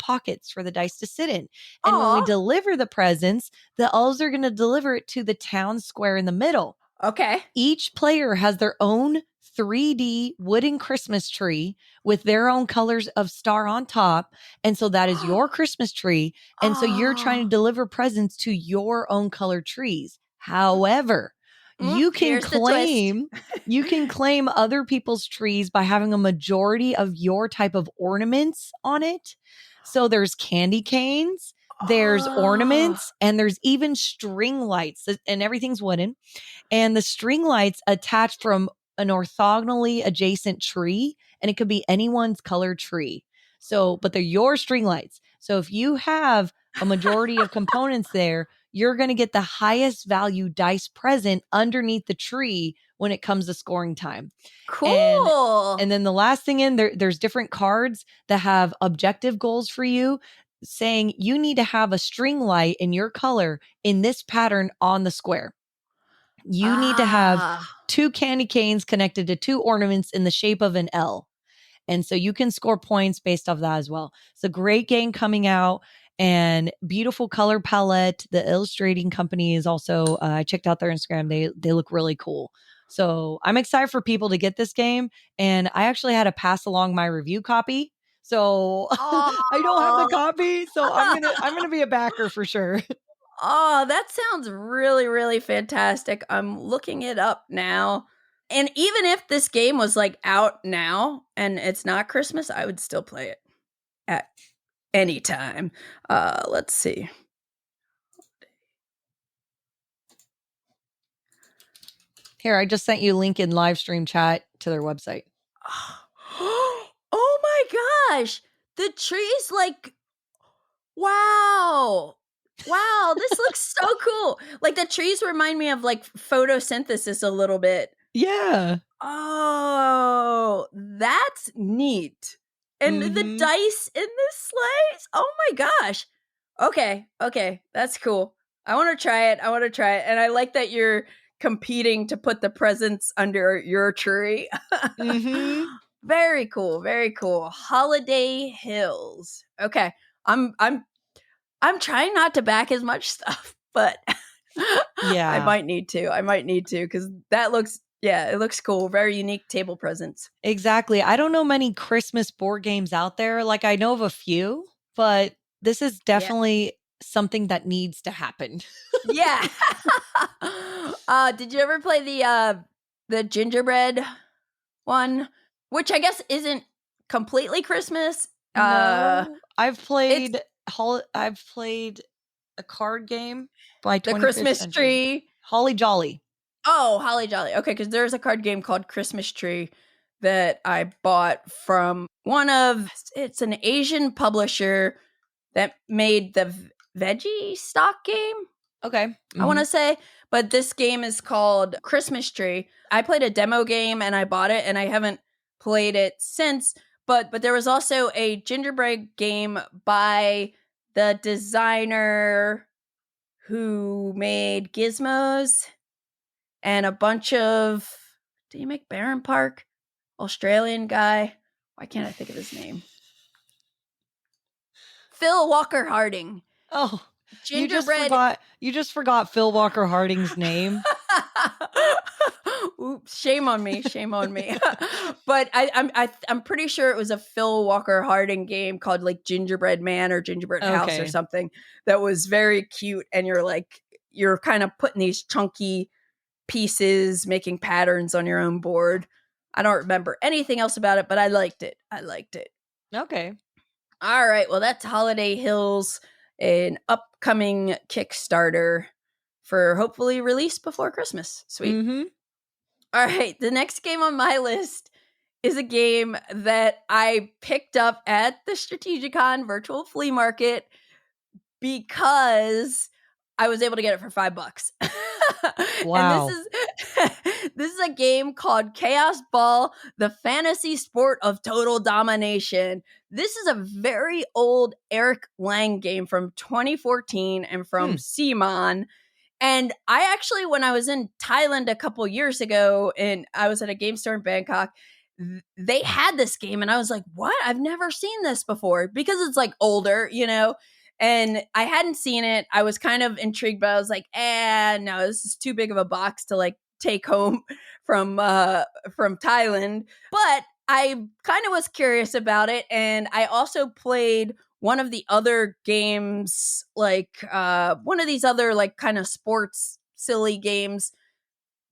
B: pockets for the dice to sit in. And when we deliver the presents, the elves are going to deliver it to the town square in the middle.
A: Okay.
B: Each player has their own 3D wooden Christmas tree with their own colors of star on top. And so that is your Christmas tree. And so you're trying to deliver presents to your own colored trees. However, you can claim other people's trees by having a majority of your type of ornaments on it. So there's candy canes, there's ornaments, and there's even string lights, and everything's wooden. And the string lights attach from an orthogonally adjacent tree, and it could be anyone's colored tree. So, but they're your string lights. So if you have a majority of components there, you're going to get the highest value dice present underneath the tree when it comes to scoring time.
A: Cool.
B: And then the last thing there's different cards that have objective goals for you, saying you need to have a string light in your color in this pattern on the square. You need to have 2 candy canes connected to 2 ornaments in the shape of an L. And so you can score points based off that as well. It's a great game coming out and beautiful color palette. The illustrating company is also, I checked out their Instagram. They look really cool. So I'm excited for people to get this game. And I actually had to pass along my review copy. So I don't have the copy. So I'm going to be a backer for sure.
A: Oh, that sounds really, really fantastic. I'm looking it up now. And even if this game was like out now and it's not Christmas, I would still play it at any time. Let's see.
B: Here, I just sent you a link in live stream chat to their website.
A: Oh my gosh. The tree's like, wow. Wow, this looks so cool. Like the trees remind me of like photosynthesis a little bit.
B: Yeah.
A: Oh, that's neat. And the dice in this sleighs. Oh my gosh. Okay, that's cool. I want to try it. And I like that you're competing to put the presents under your tree. Very cool. Holiday Hills. Okay. I'm trying not to back as much stuff, but yeah, I might need to because that looks Yeah, it looks cool. Very unique table presence.
B: Exactly. I don't know many Christmas board games out there. Like I know of a few, but this is
A: Yeah.
B: definitely something that needs to happen.
A: Yeah. Did you ever play the gingerbread one? Which I guess isn't completely Christmas.
B: No,
A: It's
B: I've played a card game by
A: the
B: 25th
A: Christmas
B: Century.
A: tree.
B: Holly Jolly.
A: Oh, Holly Jolly. Okay, because there's a card game called Christmas Tree that I bought from it's an Asian publisher that made the veggie stock game,
B: Okay.
A: I want
B: Mhm.
A: to say. But this game is called Christmas Tree. I played a demo game and I bought it and I haven't played it since. But there was also a gingerbread game by the designer who made Gizmos and a bunch of. Did he make Barron Park? Australian guy. Why can't I think of his name? Phil Walker Harding.
B: Oh,
A: Gingerbread.
B: you just forgot Phil Walker Harding's name.
A: Oops, shame on me. But I'm pretty sure it was a Phil Walker Harding game called like Gingerbread Man or Gingerbread House or
B: Okay.
A: something that was very cute. And you're kind of putting these chunky pieces, making patterns on your own board. I don't remember anything else about it, but I liked it.
B: Okay.
A: All right. Well, that's Holiday Hills, an upcoming Kickstarter for hopefully release before Christmas. Sweet.
B: Mm-hmm.
A: All right. The next game on my list is a game that I picked up at the Strategicon virtual flea market because I was able to get it for $5.
B: Wow.
A: And this is a game called Kaosball, the fantasy sport of total domination. This is a very old Eric Lang game from 2014 and from Simon. And I actually, when I was in Thailand a couple years ago and I was at a game store in Bangkok, they had this game and I was like, what? I've never seen this before because it's like older, and I hadn't seen it. I was kind of intrigued, but I was like, no, this is too big of a box to like take home from Thailand. But I kind of was curious about it. And I also played one of the other games, like one of these other like kind of sports silly games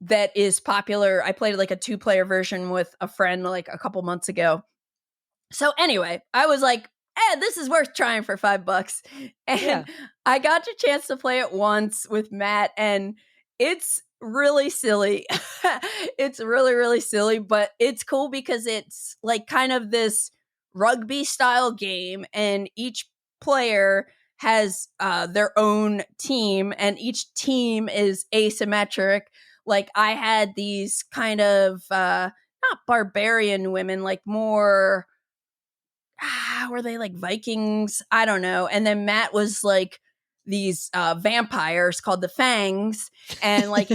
A: that is popular. I played like a 2-player version with a friend like a couple months ago. So anyway, I was like, this is worth trying for $5. And
B: Yeah.
A: I got a chance to play it once with Matt, and it's really silly. It's really, really silly, but it's cool because it's like kind of this rugby style game, and each player has their own team, and each team is asymmetric. Like I had these kind of not barbarian women, like more were they like Vikings? I don't know. And then Matt was like these vampires called the Fangs, and like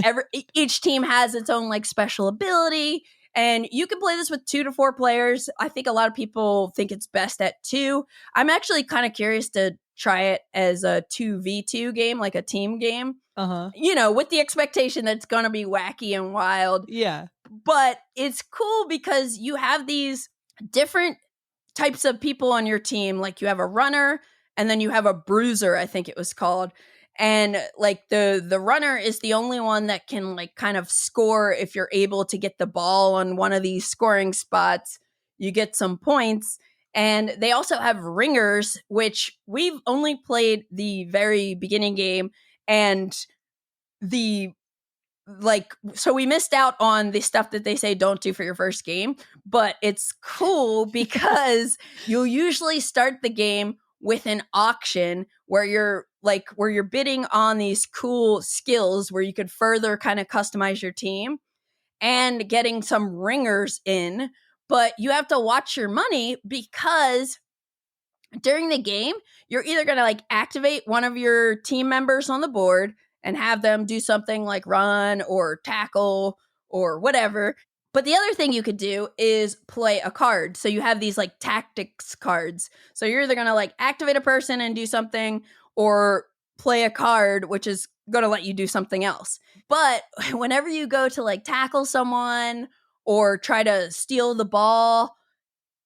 A: each team has its own like special ability. And you can play this with 2 to 4 players. I think a lot of people think it's best at 2. I'm actually kind of curious to try it as a 2v2 game, like a team game.
B: Uh-huh.
A: With the expectation that it's going to be wacky and wild.
B: Yeah.
A: But it's cool because you have these different types of people on your team. Like you have a runner and then you have a bruiser, I think it was called. And like the runner is the only one that can like kind of score. If you're able to get the ball on one of these scoring spots, you get some points. And they also have ringers, which we've only played the very beginning game, and so we missed out on the stuff that they say don't do for your first game, but it's cool because you'll usually start the game with an auction where you're bidding on these cool skills where you could further kind of customize your team and getting some ringers in, but you have to watch your money because during the game, you're either going to like activate one of your team members on the board and have them do something like run or tackle or whatever. But the other thing you could do is play a card. So you have these like tactics cards. So you're either going to like activate a person and do something, or play a card, which is going to let you do something else. But whenever you go to like tackle someone or try to steal the ball,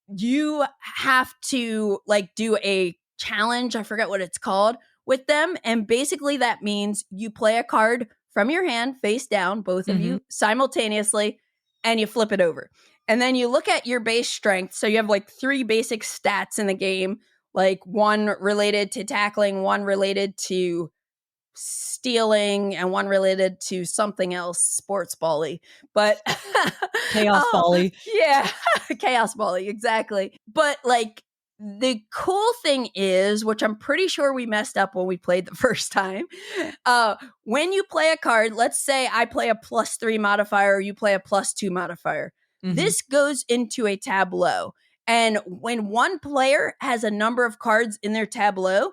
A: you have to like do a challenge. I forget what it's called with them. And basically that means you play a card from your hand face down, both of you simultaneously, and you flip it over. And then you look at your base strength. So you have like 3 basic stats in the game, like one related to tackling, one related to stealing, and one related to something else sports bally, but
B: Chaos bally.
A: Yeah, chaos bally, exactly. But like the cool thing is, which I'm pretty sure we messed up when we played the first time, when you play a card, let's say I play a +3 modifier or you play a +2 modifier, this goes into a tableau. And when one player has a number of cards in their tableau,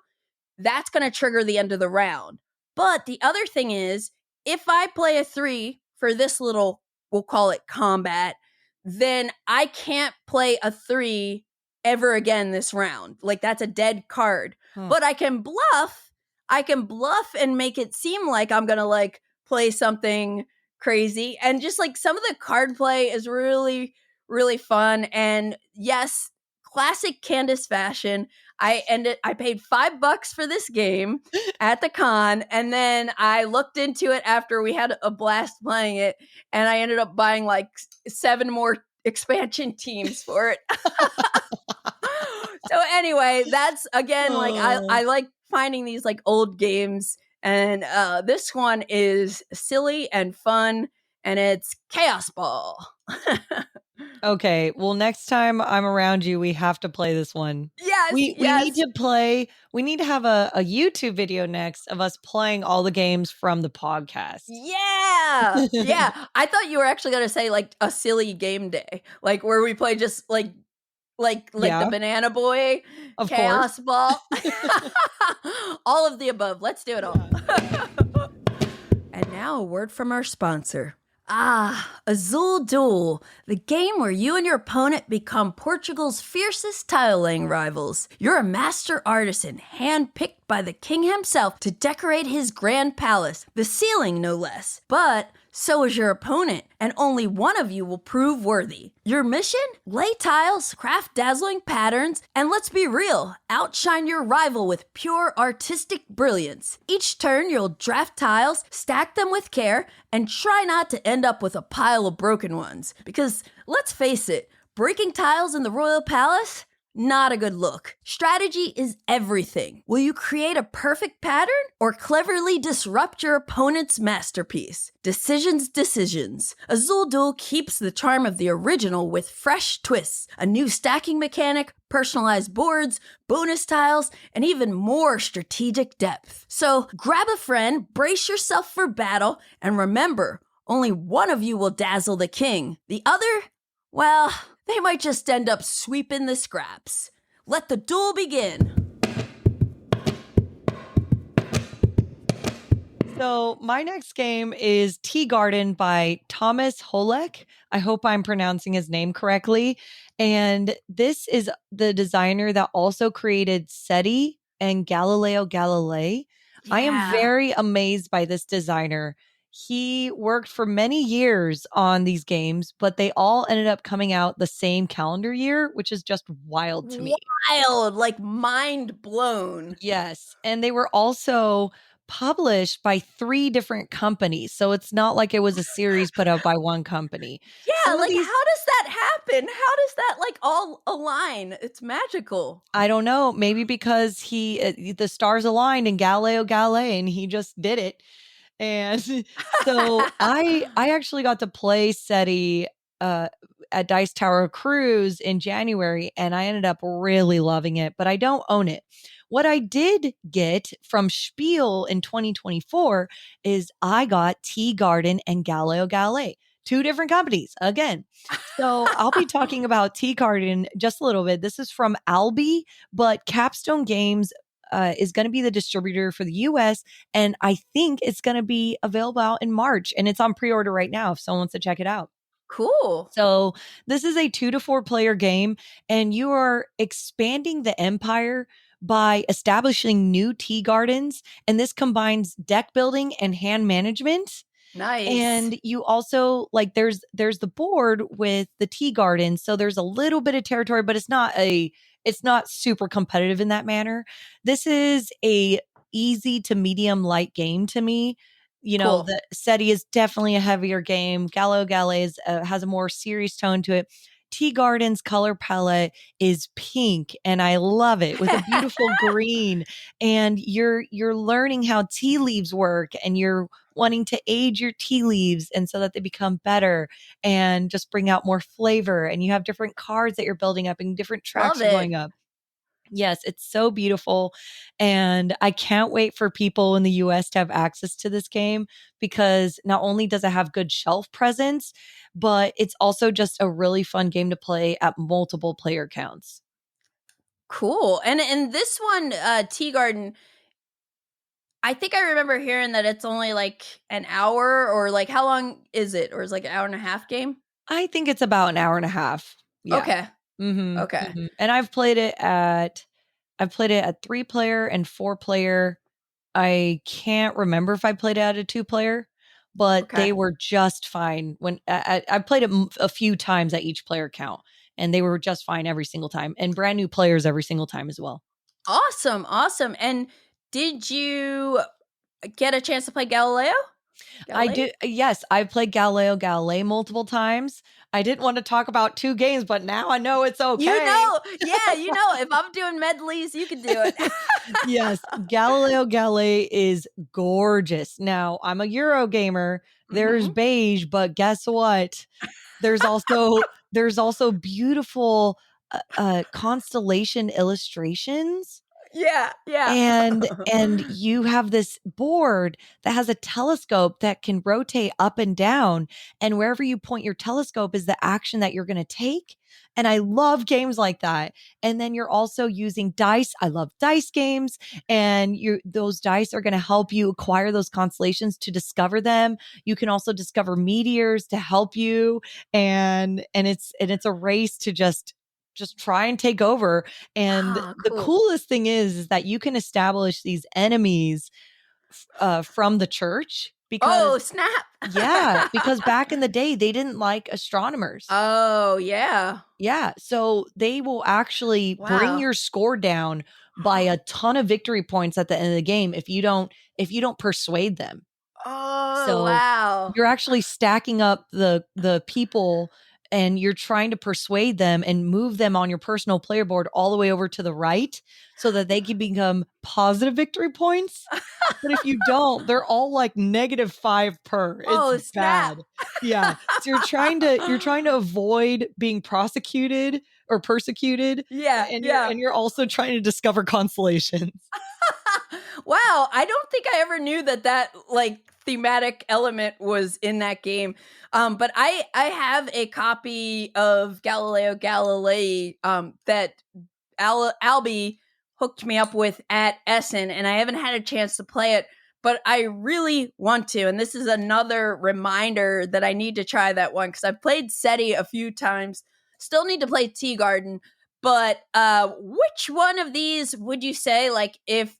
A: that's going to trigger the end of the round. But the other thing is, if I play a 3 for this little, we'll call it combat, then I can't play a 3 ever again this round. Like that's a dead card. But I can bluff. I can bluff and make it seem like I'm going to like play something crazy. And just like some of the card play is really, really fun. And yes, classic Candace fashion. I paid $5 for this game at the con, and then I looked into it after we had a blast playing it, and I ended up buying like 7 more expansion teams for it. So anyway, that's again like I like finding these like old games, and this one is silly and fun, and it's Kaosball.
B: Okay, well, next time I'm around you, we have to play this one.
A: Yes,
B: We need to play. We need to have a YouTube video next of us playing all the games from the podcast.
A: Yeah, yeah. I thought you were actually going to say like a silly game day, like where we play just like the Banana Boy,
B: of
A: Kaosball, all of the above. Let's do it all. And now a word from our sponsor. Azul Duel, the game where you and your opponent become Portugal's fiercest tile-laying rivals. You're a master artisan, hand-picked by the king himself to decorate his grand palace, the ceiling no less. But so is your opponent, and only one of you will prove worthy. Your mission? Lay tiles, craft dazzling patterns, and let's be real, outshine your rival with pure artistic brilliance. Each turn, you'll draft tiles, stack them with care, and try not to end up with a pile of broken ones. Because, let's face it, breaking tiles in the royal palace? Not a good look. Strategy is everything. Will you create a perfect pattern or cleverly disrupt your opponent's masterpiece? Decisions. Azul Duel keeps the charm of the original with fresh twists, a new stacking mechanic, personalized boards, bonus tiles, and even more strategic depth. So grab a friend, brace yourself for battle, and remember, only one of you will dazzle the king. The other, well, they might just end up sweeping the scraps. Let the duel begin.
B: So my next game is Tea Garden by Thomas Holek. I hope I'm pronouncing his name correctly. And this is the designer that also created SETI and Galileo Galilei. Yeah. I am very amazed by this designer. He worked for many years on these games, but they all ended up coming out the same calendar year, which is just wild to me.
A: Wild, like mind blown.
B: Yes. And they were also published by 3 different companies. So it's not like it was a series put out by one company.
A: Yeah, like how does that happen? How does that like all align? It's magical.
B: I don't know. Maybe because the stars aligned in Galileo Galilei and he just did it. And so I actually got to play SETI at Dice Tower Cruise in January, and I ended up really loving it, but I don't own it. What I did get from Spiel in 2024 is I got Tea Garden and Galileo Galilei, 2 different companies again. So I'll be talking about Tea Garden just a little bit. This is from Albi, but Capstone Games is going to be the distributor for the US. And I think it's going to be available out in March, and it's on pre-order right now if someone wants to check it out.
A: Cool.
B: So this is a 2 to 4 player game, and you are expanding the empire by establishing new tea gardens. And this combines deck building and hand management.
A: Nice.
B: And you also like there's the board with the tea garden. So there's a little bit of territory, but it's not super competitive in that manner. This is a easy to medium light game to me.
A: Cool.
B: The SETI is definitely a heavier game. Galileo Galilei has a more serious tone to it. Tea Garden's color palette is pink and I love it with a beautiful green, and you're learning how tea leaves work, and you're wanting to age your tea leaves and so that they become better and just bring out more flavor, and you have different cards that you're building up and different tracks
A: Love
B: you're
A: it.
B: going up. Yes, it's so beautiful. And I can't wait for people in the US to have access to this game, because not only does it have good shelf presence, but it's also just a really fun game to play at multiple player counts.
A: Cool. And this one, Tea Garden, I think I remember hearing that it's only like an hour, or like how long is it? Or is it like an hour and a half game?
B: I think it's about an hour and a half. Yeah.
A: Okay.
B: Mhm.
A: Okay.
B: Mhm. And I've played it at 3-player and 4-player. I can't remember if I played it at a 2-player, but
A: Okay.
B: they were just fine when I played it a few times at each player count, and they were just fine every single time, and brand new players every single time as well.
A: Awesome. Awesome. And did you get a chance to play Galileo?
B: I
A: Galilei?
B: do. Yes, I've played Galileo Galilei multiple times. I didn't want to talk about 2 games, but now I know it's okay.
A: If I'm doing medleys, you can do it.
B: Yes, Galileo Galilei is gorgeous. Now, I'm a Euro gamer. There's
A: Mhm.
B: beige, but guess what? There's also there's also beautiful constellation illustrations,
A: Yeah, yeah.
B: and you have this board that has a telescope that can rotate up and down, and wherever you point your telescope is the action that you're going to take. And I love games like that. And then you're also using dice. I love dice games, and those dice are going to help you acquire those constellations to discover them. You can also discover meteors to help you, and it's a race to just try and take over. And
A: Ah,
B: the
A: cool.
B: coolest thing is that you can establish these enemies from the church, because
A: Oh, snap.
B: yeah, because back in the day they didn't like astronomers.
A: Oh, yeah.
B: Yeah, so they will actually bring
A: Wow.
B: your score down by a ton of victory points at the end of the game if you don't persuade them.
A: Oh,
B: So
A: wow.
B: you're actually stacking up the people, and you're trying to persuade them and move them on your personal player board all the way over to the right so that they can become positive victory points. But if you don't, they're all like -5 per. It's
A: Oh, snap.
B: bad. Yeah. So you're trying to avoid being prosecuted or persecuted,
A: Yeah,
B: and you're
A: yeah.
B: and you're also trying to discover constellations.
A: Wow, I don't think I ever knew that like thematic element was in that game. But I have a copy of Galileo Galilei that Albie hooked me up with at Essen, and I haven't had a chance to play it, but I really want to. And this is another reminder that I need to try that one, because I've played SETI a few times. Still need to play Tea Garden. But which one of these would you say, like, if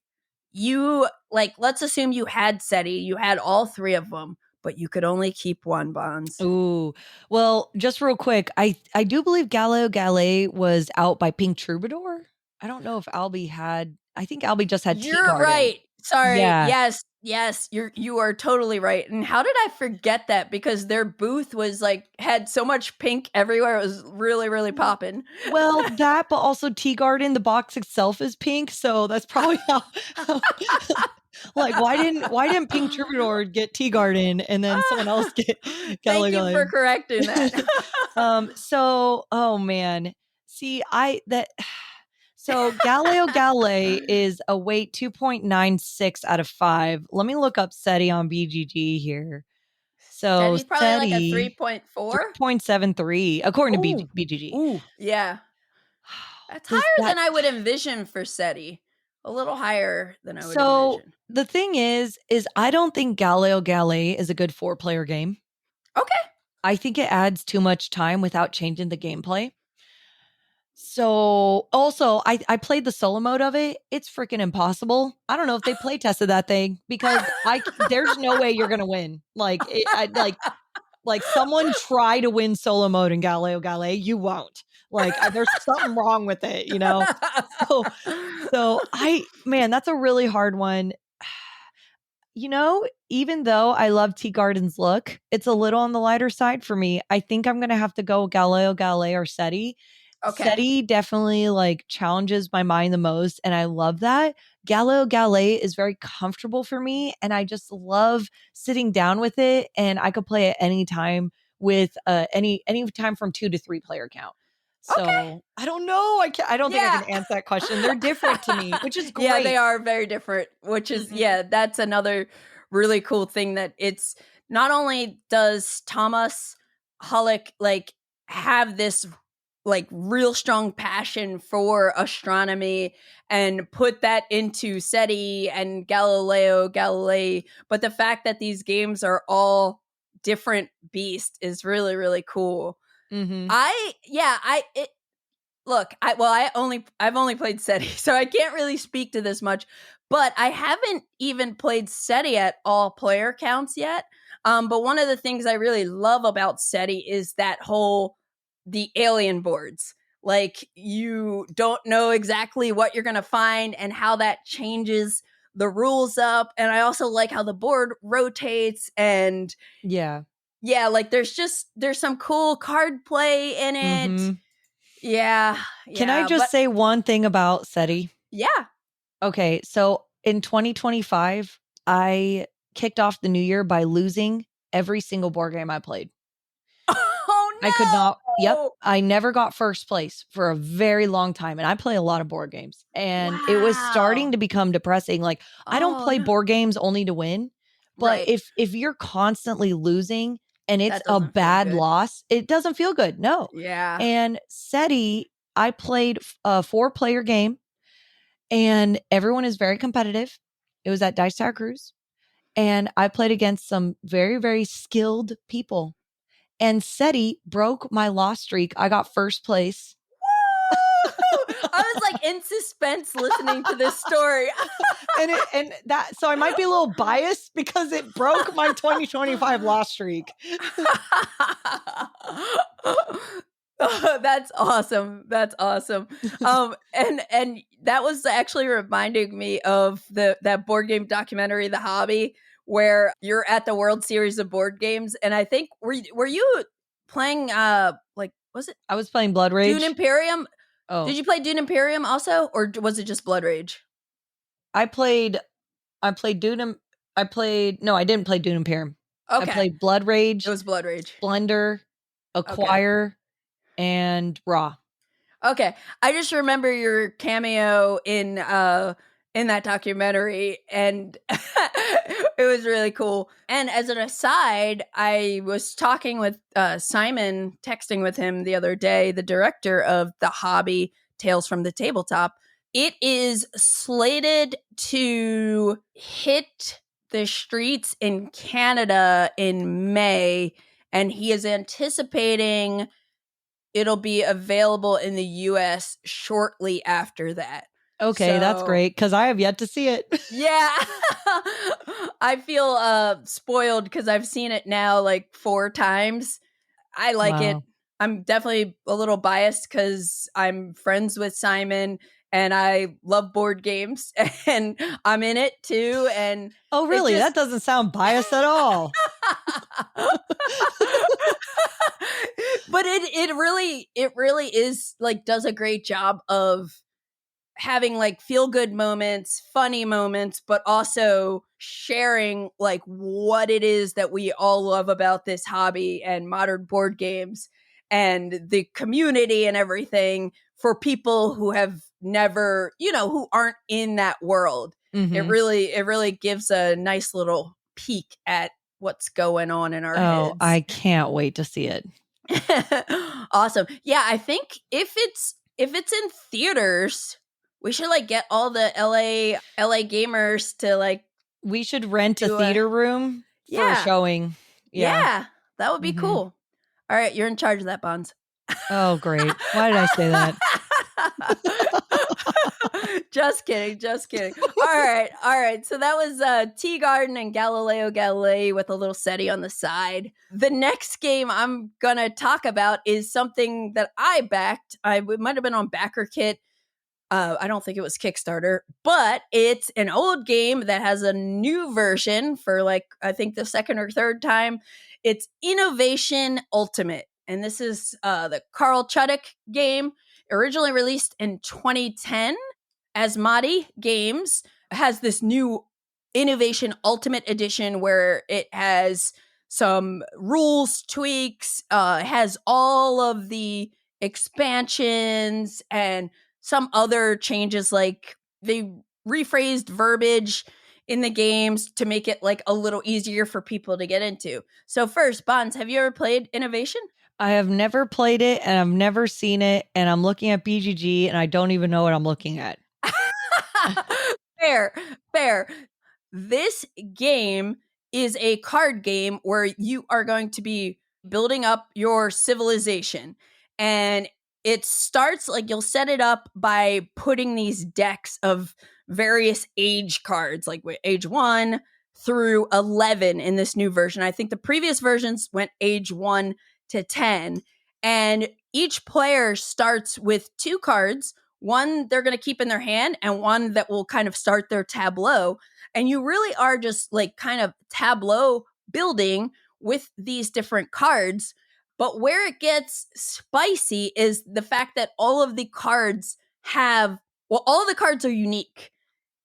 A: you like, let's assume you had SETI, you had all 3 of them, but you could only keep one, Bonds.
B: Ooh. Well, just real quick, I do believe Galileo Galilei was out by Pink Troubadour. I don't know if Albie had. I think Albie just had Tea
A: You're
B: Garden.
A: right. Sorry.
B: Yeah.
A: Yes, you are totally right. And how did I forget that? Because their booth was like, had so much pink everywhere. It was really, really popping.
B: Well, that, but also Tea Garden, the box itself is pink, so that's probably how like, why didn't Pink Troubadour get Tea Garden and then someone else get
A: Thank you
B: Galileo
A: for correcting that.
B: Galilei? So, oh man. See, I that so Galileo Galilei is a weight 2.96 out of 5. Let me look up SETI on BGG here. So
A: SETI's probably like a
B: SETI
A: 3.4.
B: 3.73 according to
A: Ooh,
B: BGG.
A: ooh, yeah. That's
B: Does
A: higher
B: that
A: than I would envision for SETI. A little higher than I would
B: So
A: envision.
B: the thing is I don't think Galileo Galilei is a good 4-player game.
A: Okay.
B: I think it adds too much time without changing the gameplay. So also I played the solo mode of it. It's freaking impossible. I don't know if they play tested that thing because there's no way you're gonna win. Like someone try to win solo mode in Galileo Galilei, you won't. Like there's something wrong with it, you know? Man, that's a really hard one. You know, even though I love Tea Garden's look, it's a little on the lighter side for me. I think I'm going to have to go Galileo Galilei or SETI.
A: Okay.
B: SETI definitely like challenges my mind the most, and I love that. Galileo Galilei is very comfortable for me, and I just love sitting down with it, and I could play it anytime with any time from 2 to 3 player count. So
A: Okay.
B: I don't know. I don't think I can answer that question. They're different to me, which is great.
A: Yeah, they are very different, which is, that's another really cool thing that it's not only does Thomas Hullock like have this like real strong passion for astronomy and put that into SETI and Galileo Galilei, but the fact that these games are all different beasts is really, really cool.
B: Mm-hmm.
A: I've only played SETI, so I can't really speak to this much, but I haven't even played SETI at all player counts yet. But one of the things I really love about SETI is the alien boards. Like, you don't know exactly what you're going to find and how that changes the rules up. And I also like how the board rotates and like there's some cool card play in it.
B: Mm-hmm.
A: Yeah.
B: Can I just say one thing about SETI?
A: Yeah.
B: Okay. So in 2025, I kicked off the new year by losing every single board game I played.
A: Oh, no.
B: I could not. Yep. I never got first place for a very long time. And I play a lot of board games. And it was starting to become depressing. Like, I don't play board games only to win. But if you're constantly losing and it's a bad loss, it doesn't feel good. No.
A: Yeah.
B: And SETI, I played a 4-player game and everyone is very competitive. It was at Dice Tower Cruise. And I played against some very, very skilled people. And SETI broke my loss streak. I got first place.
A: I was like in suspense listening to this story.
B: So I might be a little biased because it broke my 2025 loss streak.
A: That's awesome. That's awesome. And that was actually reminding me of that board game documentary, The Hobby, where you're at the World Series of board games. And I think were you playing was it?
B: I was playing Blood Rage.
A: Dune Imperium. Oh. Did you play Dune Imperium also, or was it just Blood Rage?
B: I played Dune. No, I didn't play Dune Imperium. Okay. I played Blood Rage.
A: It was Blood Rage.
B: Splendor, Acquire, and Raw.
A: Okay. I just remember your cameo in that documentary, and it was really cool. And as an aside, I was talking with Simon, texting with him the other day, the director of The Hobby, Tales from the Tabletop. It is slated to hit the streets in Canada in May, and he is anticipating it'll be available in the US shortly after that.
B: Okay, that's great because I have yet to see it.
A: Yeah. I feel spoiled because I've seen it now like 4 times. I like it. I'm definitely a little biased because I'm friends with Simon and I love board games and I'm in it too. And
B: oh, really? That doesn't sound biased at all.
A: But it really is like does a great job of having like feel good moments, funny moments, but also sharing like what it is that we all love about this hobby and modern board games and the community and everything for people who have never, who aren't in that world. Mm-hmm. It really gives a nice little peek at what's going on in our heads.
B: Oh, I can't wait to see it.
A: Awesome. Yeah, I think if it's in theaters, we should like get all the LA gamers to like.
B: We should rent a theater room for a showing.
A: Yeah, that would be cool. All right, you're in charge of that, Bonds.
B: Oh, great. Why did I say that?
A: Just kidding. All right. So that was Tea Garden and Galileo Galilei with a little SETI on the side. The next game I'm gonna talk about is something that I backed. It might have been on BackerKit. I don't think it was Kickstarter, but it's an old game that has a new version for like, I think the second or third time. It's Innovation Ultimate. And this is the Carl Chuddick game, originally released in 2010. Asmati Games has this new Innovation Ultimate Edition where it has some rules tweaks, has all of the expansions and some other changes, like they rephrased verbiage in the games to make it like a little easier for people to get into. So first, Bonds, have you ever played Innovation?
B: I have never played it and I've never seen it. And I'm looking at BGG and I don't even know what I'm looking at.
A: Fair. This game is a card game where you are going to be building up your civilization. And it starts like you'll set it up by putting these decks of various age cards, like age 1 through 11 in this new version. I think the previous versions went age 1 to 10. And each player starts with 2 cards, one they're going to keep in their hand and one that will kind of start their tableau. And you really are just like kind of tableau building with these different cards. But where it gets spicy is the fact that all of the cards all the cards are unique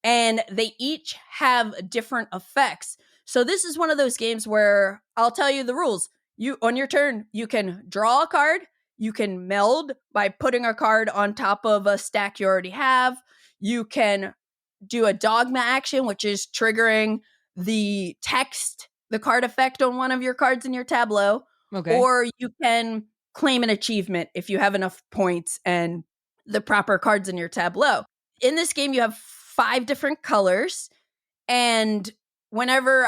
A: and they each have different effects. So this is one of those games where I'll tell you the rules. You, on your turn, you can draw a card. You can meld by putting a card on top of a stack you already have. You can do a dogma action, which is triggering the card effect on one of your cards in your tableau.
B: Okay.
A: Or you can claim an achievement if you have enough points and the proper cards in your tableau. In this game, you have 5 different colors. And whenever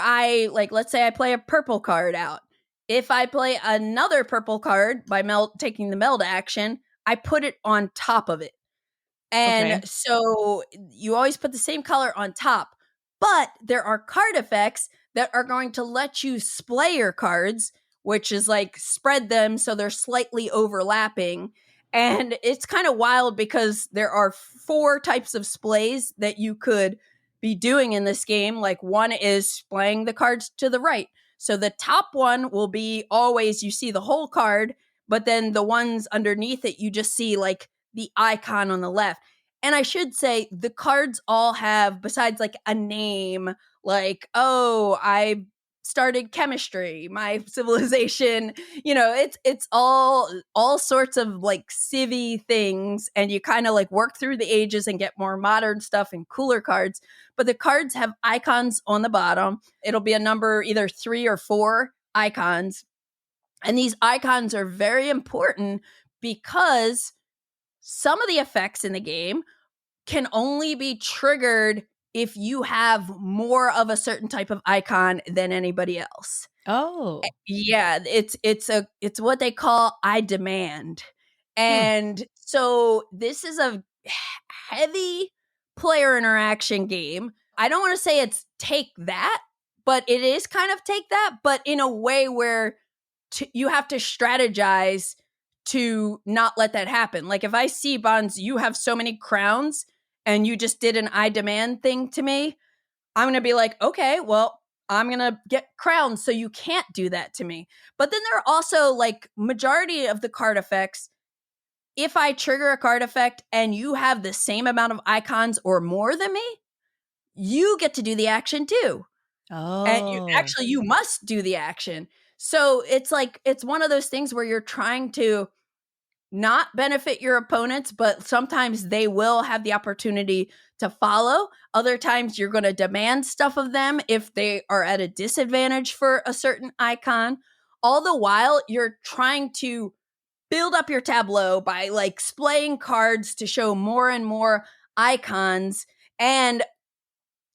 A: let's say I play a purple card out, if I play another purple card by taking the meld action, I put it on top of it. And so you always put the same color on top. But there are card effects that are going to let you splay your cards, which is like spread them so they're slightly overlapping. And it's kind of wild because there are 4 types of splays that you could be doing in this game. Like one is splaying the cards to the right. So the top one will be always, you see the whole card, but then the ones underneath it, you just see like the icon on the left. And I should say the cards all have, besides like a name, like, oh, I started chemistry, my civilization, it's all sorts of like civvy things. And you kind of like work through the ages and get more modern stuff and cooler cards. But the cards have icons on the bottom. It'll be a number, either 3 or 4 icons. And these icons are very important because some of the effects in the game can only be triggered if you have more of a certain type of icon than anybody else.
B: Oh.
A: Yeah, it's what they call I demand. And so this is a heavy player interaction game. I don't want to say it's take that, but it is kind of take that, but in a way where you have to strategize to not let that happen. Like if I see, Bonds, you have so many crowns and you just did an I demand thing to me, I'm going to be like, okay, well, I'm going to get crowns so you can't do that to me. But then there are also like majority of the card effects. If I trigger a card effect and you have the same amount of icons or more than me, you get to do the action too.
B: Oh.
A: And you must do the action. So it's like, it's one of those things where you're trying to not benefit your opponents, but sometimes they will have the opportunity to follow. Other times you're going to demand stuff of them if they are at a disadvantage for a certain icon. All the while you're trying to build up your tableau by like splaying cards to show more and more icons. And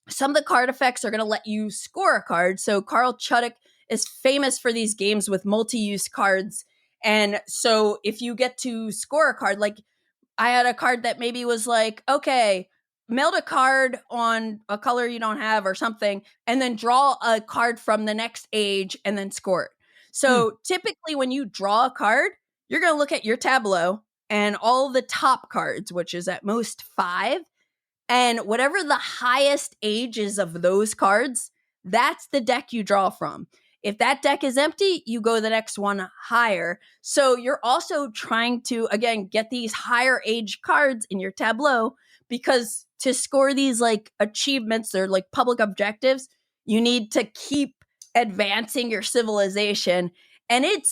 A: some of the card effects are going to let you score a card. So Carl Chuddick is famous for these games with multi-use cards. And so if you get to score a card, like I had a card that maybe was like, okay, meld a card on a color you don't have or something, and then draw a card from the next age and then score it. So typically, when you draw a card, you're going to look at your tableau and all the top cards, which is at most 5. And whatever the highest age is of those cards, that's the deck you draw from. If that deck is empty, you go the next one higher. So you're also trying to, again, get these higher age cards in your tableau, because to score these like achievements or like public objectives, you need to keep advancing your civilization. And it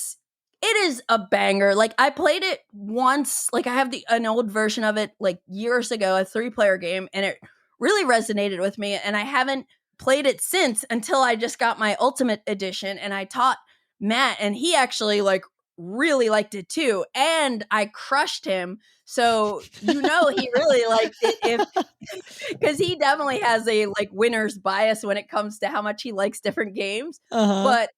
A: is a banger. Like, I played it once. Like, I have an old version of it like years ago, a 3-player game, and it really resonated with me. And I haven't played it since until I just got my Ultimate Edition, and I taught Matt, and he actually like really liked it too. And I crushed him. So he really liked it, because he definitely has a like winner's bias when it comes to how much he likes different games. But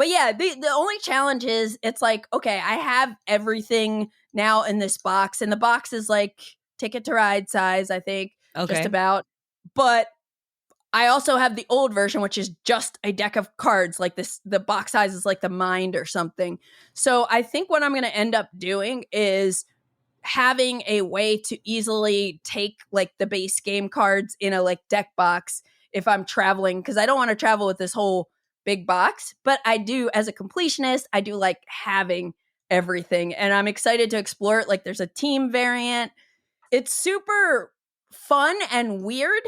A: yeah, the only challenge is, it's like, okay, I have everything now in this box, and the box is like Ticket to Ride size, I think, just about. But I also have the old version, which is just a deck of cards like this. The box size is like the Mind or something. So I think what I'm going to end up doing is having a way to easily take like the base game cards in a like deck box if I'm traveling, because I don't want to travel with this whole big box. But I do, as a completionist, I do like having everything, and I'm excited to explore it. Like, there's a team variant. It's super fun and weird.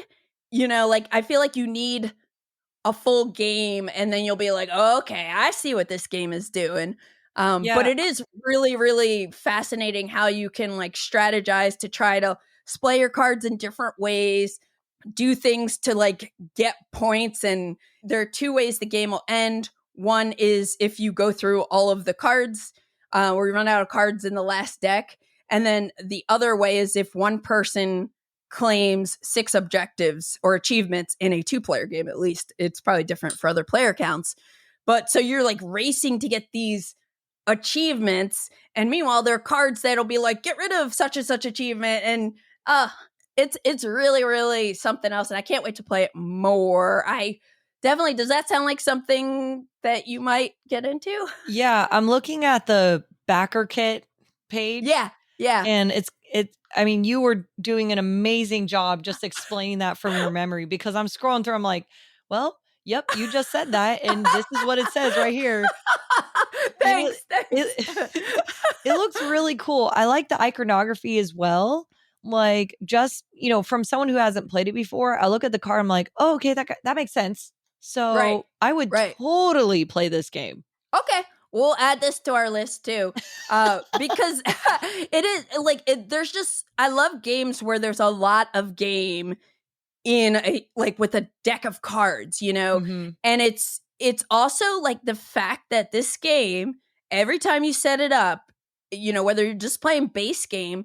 A: Like, I feel like you need a full game, and then you'll be like, oh, okay, I see what this game is doing. But it is really, really fascinating how you can like strategize to try to play your cards in different ways, do things to like get points. And there are 2 ways the game will end. One is if you go through all of the cards, or you run out of cards in the last deck. And then the other way is if one person claims 6 objectives or achievements in a 2-player game. At least it's probably different for other player counts. But so you're like racing to get these achievements, and meanwhile there are cards that'll be like, get rid of such and such achievement. And it's really, really something else, and I can't wait to play it more. I definitely Does that sound like something that you might get into?
B: Yeah, I'm looking at the backer kit page.
A: Yeah.
B: And it's I mean, you were doing an amazing job just explaining that from your memory, because I'm scrolling through, I'm like, well, yep, you just said that, and this is what it says right here.
A: Thanks.
B: It looks really cool. I like the iconography as well. Like, just, from someone who hasn't played it before, I look at the card, I'm like, oh, okay, that makes sense. So I would totally play this game.
A: Okay. We'll add this to our list too, because it is like, there's just, I love games where there's a lot of game in with a deck of cards,
B: Mm-hmm.
A: and it's also like the fact that this game, every time you set it up, whether you're just playing base game,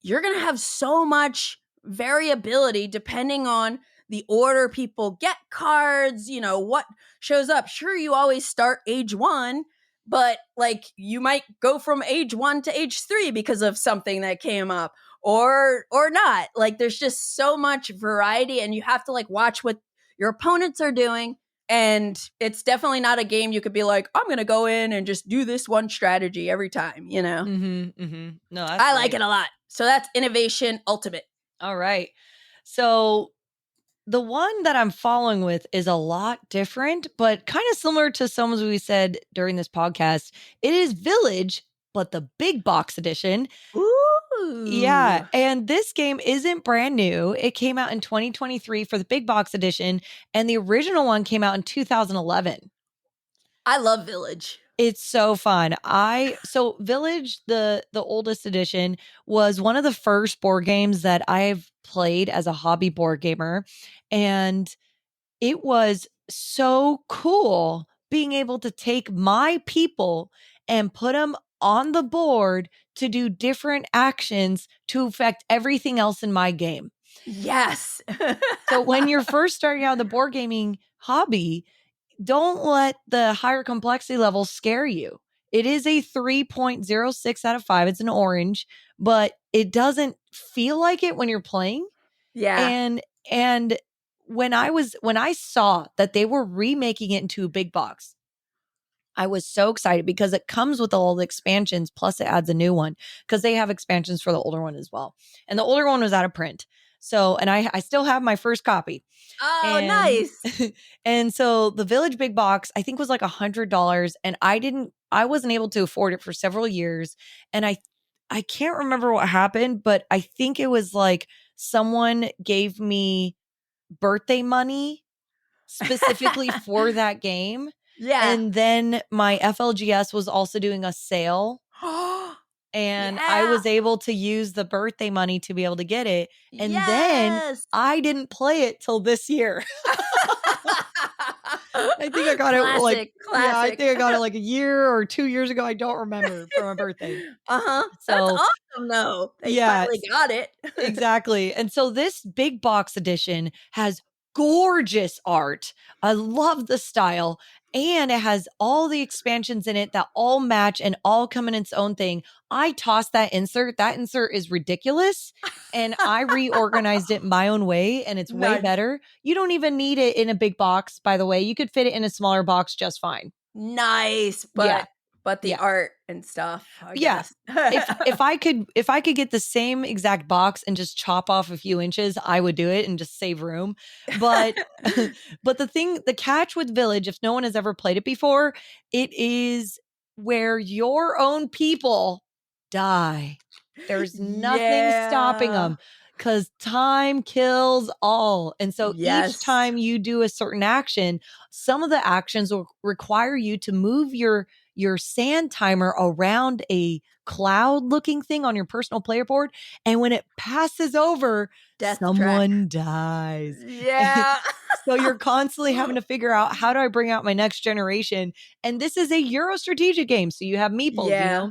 A: you're going to have so much variability depending on the order people get cards, what shows up. Sure, you always start age 1, but like, you might go from age 1 to age 3 because of something that came up, or not. Like, there's just so much variety, and you have to like watch what your opponents are doing. And it's definitely not a game you could be like, I'm going to go in and just do this one strategy every time,
B: Mm-hmm, mm-hmm. No, that's
A: I like it a lot. So that's Innovation Ultimate.
B: All right. So the one that I'm following with is a lot different, but kind of similar to some as we said during this podcast. It is Village, but the big box edition.
A: Ooh.
B: Yeah. And this game isn't brand new. It came out in 2023 for the big box edition, and the original one came out in 2011.
A: I love Village.
B: It's so fun. So Village, the oldest edition, was one of the first board games that I've played as a hobby board gamer. And it was so cool being able to take my people and put them on the board to do different actions to affect everything else in my game.
A: Yes.
B: So when you're first starting out the board gaming hobby, don't let the higher complexity levels scare you. It is a 3.06 out of 5. It's an orange, but it doesn't feel like it when you're playing.
A: Yeah.
B: And when I saw that they were remaking it into a big box, I was so excited because it comes with all the expansions, plus it adds a new one because they have expansions for the older one as well. And the older one was out of print. So, and I still have my first copy.
A: Oh,
B: And
A: nice.
B: and so the Village Big Box, I think, was like $100, and I wasn't able to afford it for several years. And I can't remember what happened, but I think it was like someone gave me birthday money specifically for that game.
A: Yeah.
B: And then my FLGS was also doing a sale, and I was
A: Yeah.
B: able to use the birthday money to be able to get it. And then
A: Yes.
B: I didn't play it till this year. I think I got it like,
A: Classic.
B: yeah, I think I got it like a year or 2 years ago. I don't remember, for my birthday.
A: Uh-huh. That's
B: So,
A: awesome, though, that you
B: yeah,
A: finally got it.
B: exactly. And so this big box edition has gorgeous art. I love the style. And it has all the expansions in it that all match and all come in its own thing. I tossed that insert. That insert is ridiculous. And I reorganized it my own way, and it's way
A: Nice.
B: better. You don't even need it in a big box, by the way. You could fit it in a smaller box just fine.
A: Nice,
B: Yeah.
A: but the
B: Yeah.
A: art and stuff, I
B: Yeah.
A: guess.
B: If I could get the same exact box and just chop off a few inches, I would do it and just save room. But but the catch with Village, if no one has ever played it before, it is where your own people die. There's nothing stopping
A: Yeah.
B: them because time kills all. And so each
A: Yes.
B: time you do a certain action, some of the actions will require you to move your sand timer around a cloud looking thing on your personal player board. And when it passes over,
A: Death track.
B: someone dies.
A: Yeah.
B: So you're constantly having to figure out, how do I bring out my next generation? And this is a Euro strategic game. So you have meeples,
A: Yeah.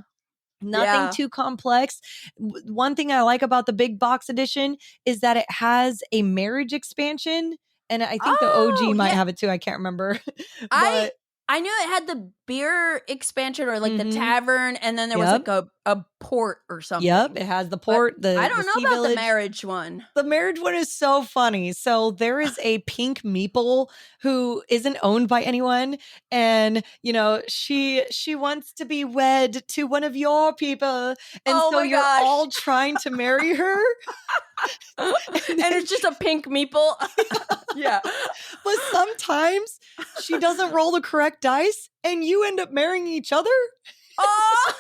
B: nothing
A: Yeah.
B: too complex. One thing I like about the big box edition is that it has a marriage expansion. And I think the OG might
A: yeah.
B: have it too. I can't remember.
A: I
B: But
A: knew it had the beer expansion or like the
B: Mhm.
A: tavern, and then there was
B: Yep.
A: like a port or something.
B: Yep, it has the
A: But
B: port,
A: I
B: the
A: don't know
B: sea
A: about the
B: village.
A: marriage one.
B: The marriage one is so funny. So there is a pink meeple who isn't owned by anyone, and she wants to be wed to one of your people, and
A: Oh
B: so
A: my
B: you're
A: gosh.
B: all trying to marry her.
A: And it's just a pink meeple. Yeah.
B: But sometimes she doesn't roll the correct dice, and you end up marrying each other.
A: Oh.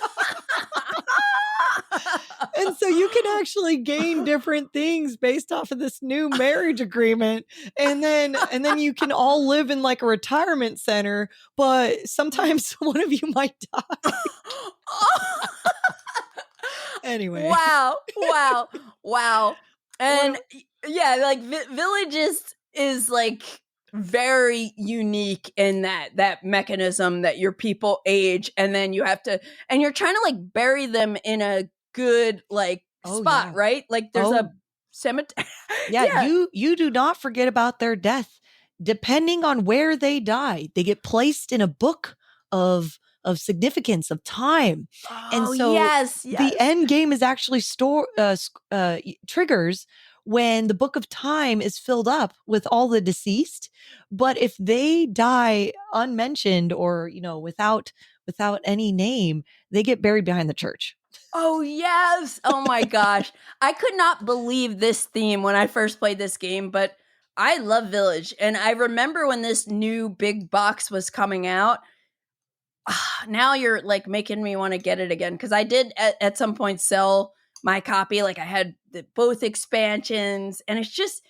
B: And so you can actually gain different things based off of this new marriage agreement. And then you can all live in like a retirement center, but sometimes one of you might die. Anyway.
A: Wow. And yeah, like Village is like very unique in that mechanism that your people age, and then you have to, and you're trying to like bury them in a good like spot,
B: yeah.
A: right? Like there's a cemetery.
B: Yeah, you do not forget about their death. Depending on where they die, they get placed in a book of significance of time. And
A: Oh,
B: so
A: yes.
B: the end game is actually triggers when the book of time is filled up with all the deceased. But if they die unmentioned or without any name, they get buried behind the church.
A: Oh, yes. Oh, my gosh. I could not believe this theme when I first played this game, but I love Village. And I remember when this new big box was coming out. Now you're like making me want to get it again, because I did at some point sell my copy. Like I had both expansions, and it's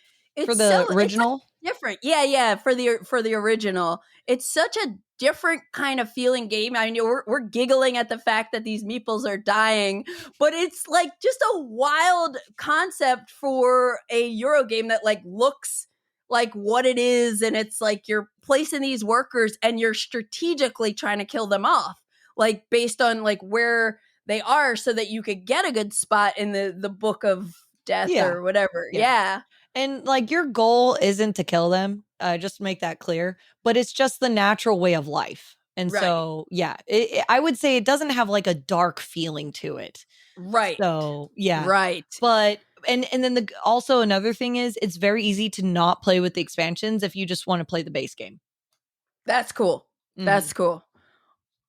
B: For the original?
A: It's like different. Yeah, for the original. It's such a different kind of feeling game. I mean, we're giggling at the fact that these meeples are dying, but it's like just a wild concept for a Euro game that like looks like what it is, and it's like you're placing these workers and you're strategically trying to kill them off, like based on like where they are, so that you could get a good spot in the book of death or whatever. Yeah.
B: And like your goal isn't to kill them, just to make that clear, but it's just the natural way of life. And
A: Right.
B: so, yeah, I would say it doesn't have like a dark feeling to it.
A: Right.
B: So, yeah.
A: Right.
B: But and then also another thing is it's very easy to not play with the expansions if you just want to play the base game.
A: That's cool. That's cool.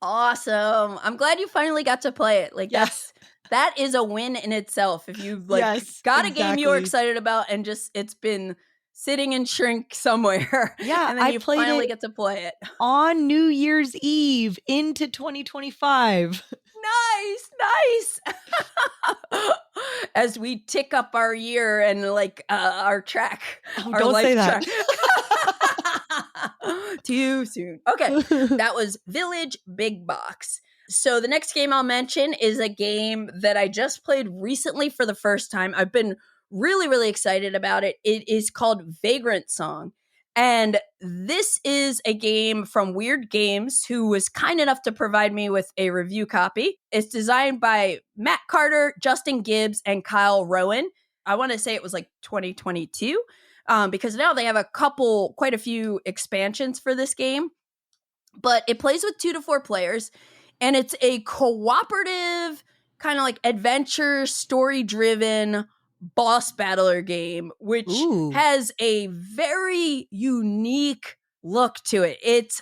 A: Awesome. I'm glad you finally got to play it. Like that is a win in itself. If you've like got a game you're excited about and just it's been sitting in shrink somewhere.
B: Yeah.
A: And then you finally get to play it.
B: On New Year's Eve into 2025.
A: Nice. As we tick up our year and like our track. Our
B: don't
A: life
B: say that.
A: Too soon. Okay. That was Village Big Box. So the next game I'll mention is a game that I just played recently for the first time. I've been really, really excited about it. It is called Vagrantsong. And this is a game from Weird Games, who was kind enough to provide me with a review copy. It's designed by Matt Carter, Justin Gibbs, and Kyle Rowan. I want to say it was like 2022, because now they have quite a few expansions for this game. But it plays with 2 to 4 players, and it's a cooperative, kind of like adventure, story-driven boss battler game, which has a very unique look to it.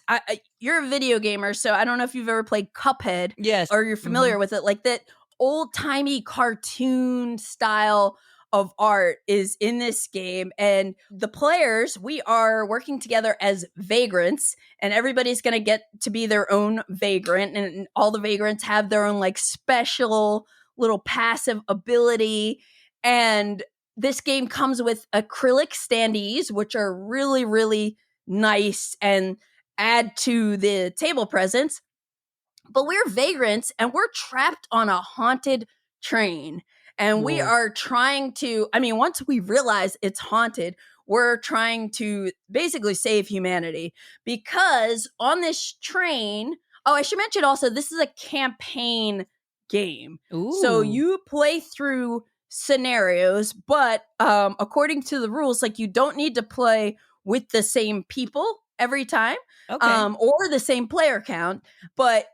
A: You're a video gamer, so I don't know if you've ever played Cuphead, or you're familiar with it. Like that old-timey cartoon style of art is in this game, and the players, we are working together as vagrants, and everybody's going to get to be their own vagrant, and all the vagrants have their own like special little passive ability. And this game comes with acrylic standees, which are really, really nice and add to the table presence. But we're vagrants and we're trapped on a haunted train. And we are trying to, once we realize it's haunted, we're trying to basically save humanity. Because on this train, I should mention also, this is a campaign game. So you play through scenarios, but according to the rules, like you don't need to play with the same people every time, or the same player count, but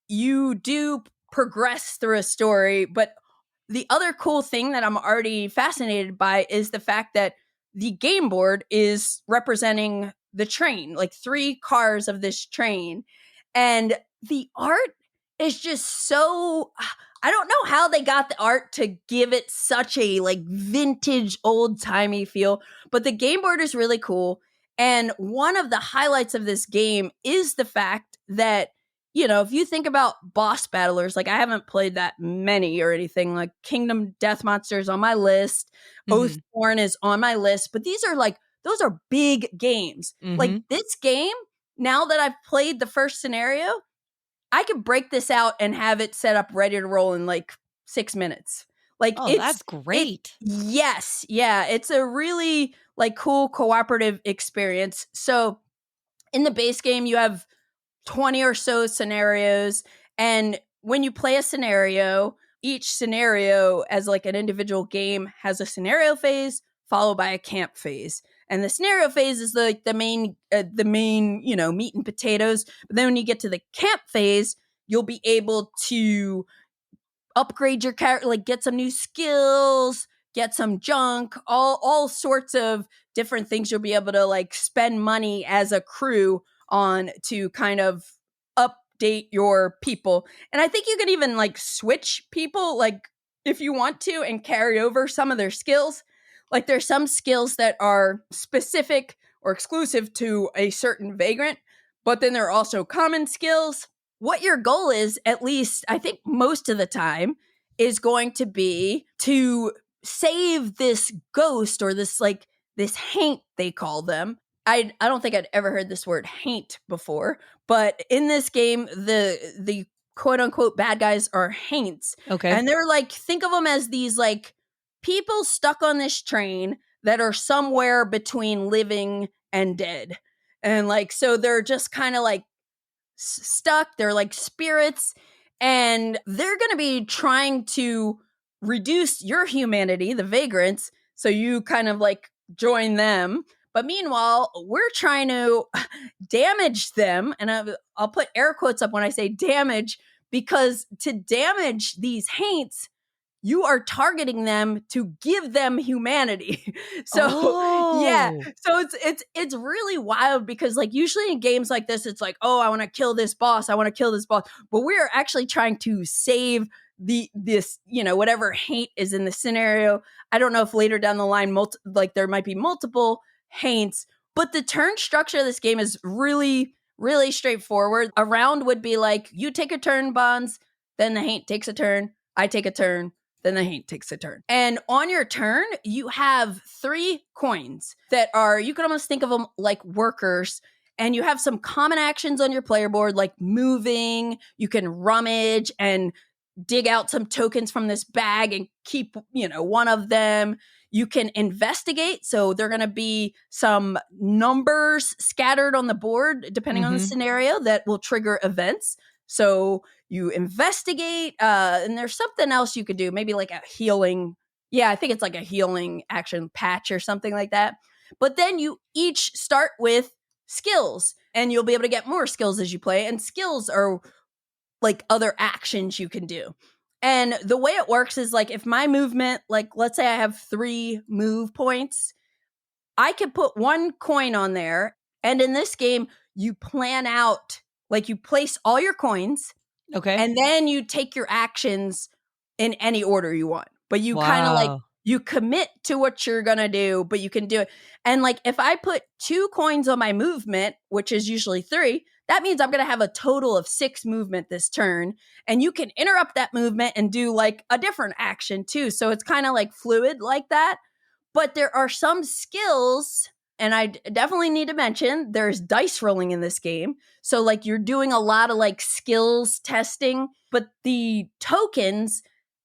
A: you do progress through a story. But the other cool thing that I'm already fascinated by is the fact that the game board is representing the train, like 3 cars of this train. And the art is just so, I don't know how they got the art to give it such a like vintage old-timey feel, but the game board is really cool. And one of the highlights of this game is the fact that, you know, if you think about boss battlers, like I haven't played that many or anything, like Kingdom Death Monsters on my list, Oathborn is on my list, but these are like, those are big games. Like this game, now that I've played the first scenario, I could break this out and have it set up ready to roll in like 6 minutes. Like,
B: that's great.
A: Yes. Yeah. It's a really like cool cooperative experience. So in the base game, you have 20 or so scenarios. And when you play a scenario, each scenario as like an individual game has a scenario phase followed by a camp phase. And the scenario phase is like the main, you know, meat and potatoes. But then when you get to the camp phase, you'll be able to upgrade your character, like get some new skills, get some junk, all sorts of different things you'll be able to like spend money as a crew on to kind of update your people. And I think you can even like switch people, like if you want to, and carry over some of their skills. Like there's some skills that are specific or exclusive to a certain vagrant, but then there are also common skills. What your goal is, at least I think most of the time, is going to be to save this ghost or this like this haint, they call them. I don't think I'd ever heard this word haint before, but in this game, the quote unquote bad guys are haints.
B: Okay.
A: And they're like, think of them as these like people stuck on this train that are somewhere between living and dead. And like, so they're just kind of like stuck. They're like spirits, and they're going to be trying to reduce your humanity, the vagrants. So you kind of like join them. But meanwhile, we're trying to damage them. And I'll put air quotes up when I say damage, because to damage these haints, you are targeting them to give them humanity. So yeah, so it's really wild, because like usually in games like this, it's like, oh, I want to kill this boss, but we're actually trying to save this whatever haint is in the scenario. I don't know if later down the line there might be multiple haints, but the turn structure of this game is really, really straightforward. A round would be like, you take a turn, Bonds, then the haint takes a turn, I take a turn, then the haint takes a turn. And on your turn, you have 3 coins that are, you can almost think of them like workers. And you have some common actions on your player board, like moving. You can rummage and dig out some tokens from this bag and keep, one of them. You can investigate. So there are going to be some numbers scattered on the board, depending on the scenario, that will trigger events. So you investigate, and there's something else you could do, maybe like a healing. Yeah, I think it's like a healing action patch or something like that. But then you each start with skills, and you'll be able to get more skills as you play. And skills are like other actions you can do. And the way it works is like, if my movement, like let's say I have 3 move points, I could put 1 coin on there. And in this game, you plan out, like you place all your coins.
B: Okay.
A: And then you take your actions in any order you want. But you kind of like, you commit to what you're going to do, but you can do it. And like, if I put 2 coins on my movement, which is usually 3, that means I'm going to have a total of 6 movement this turn. And you can interrupt that movement and do like a different action too. So it's kind of like fluid like that. But there are some skills, and I definitely need to mention, there's dice rolling in this game. So like you're doing a lot of like skills testing, but the tokens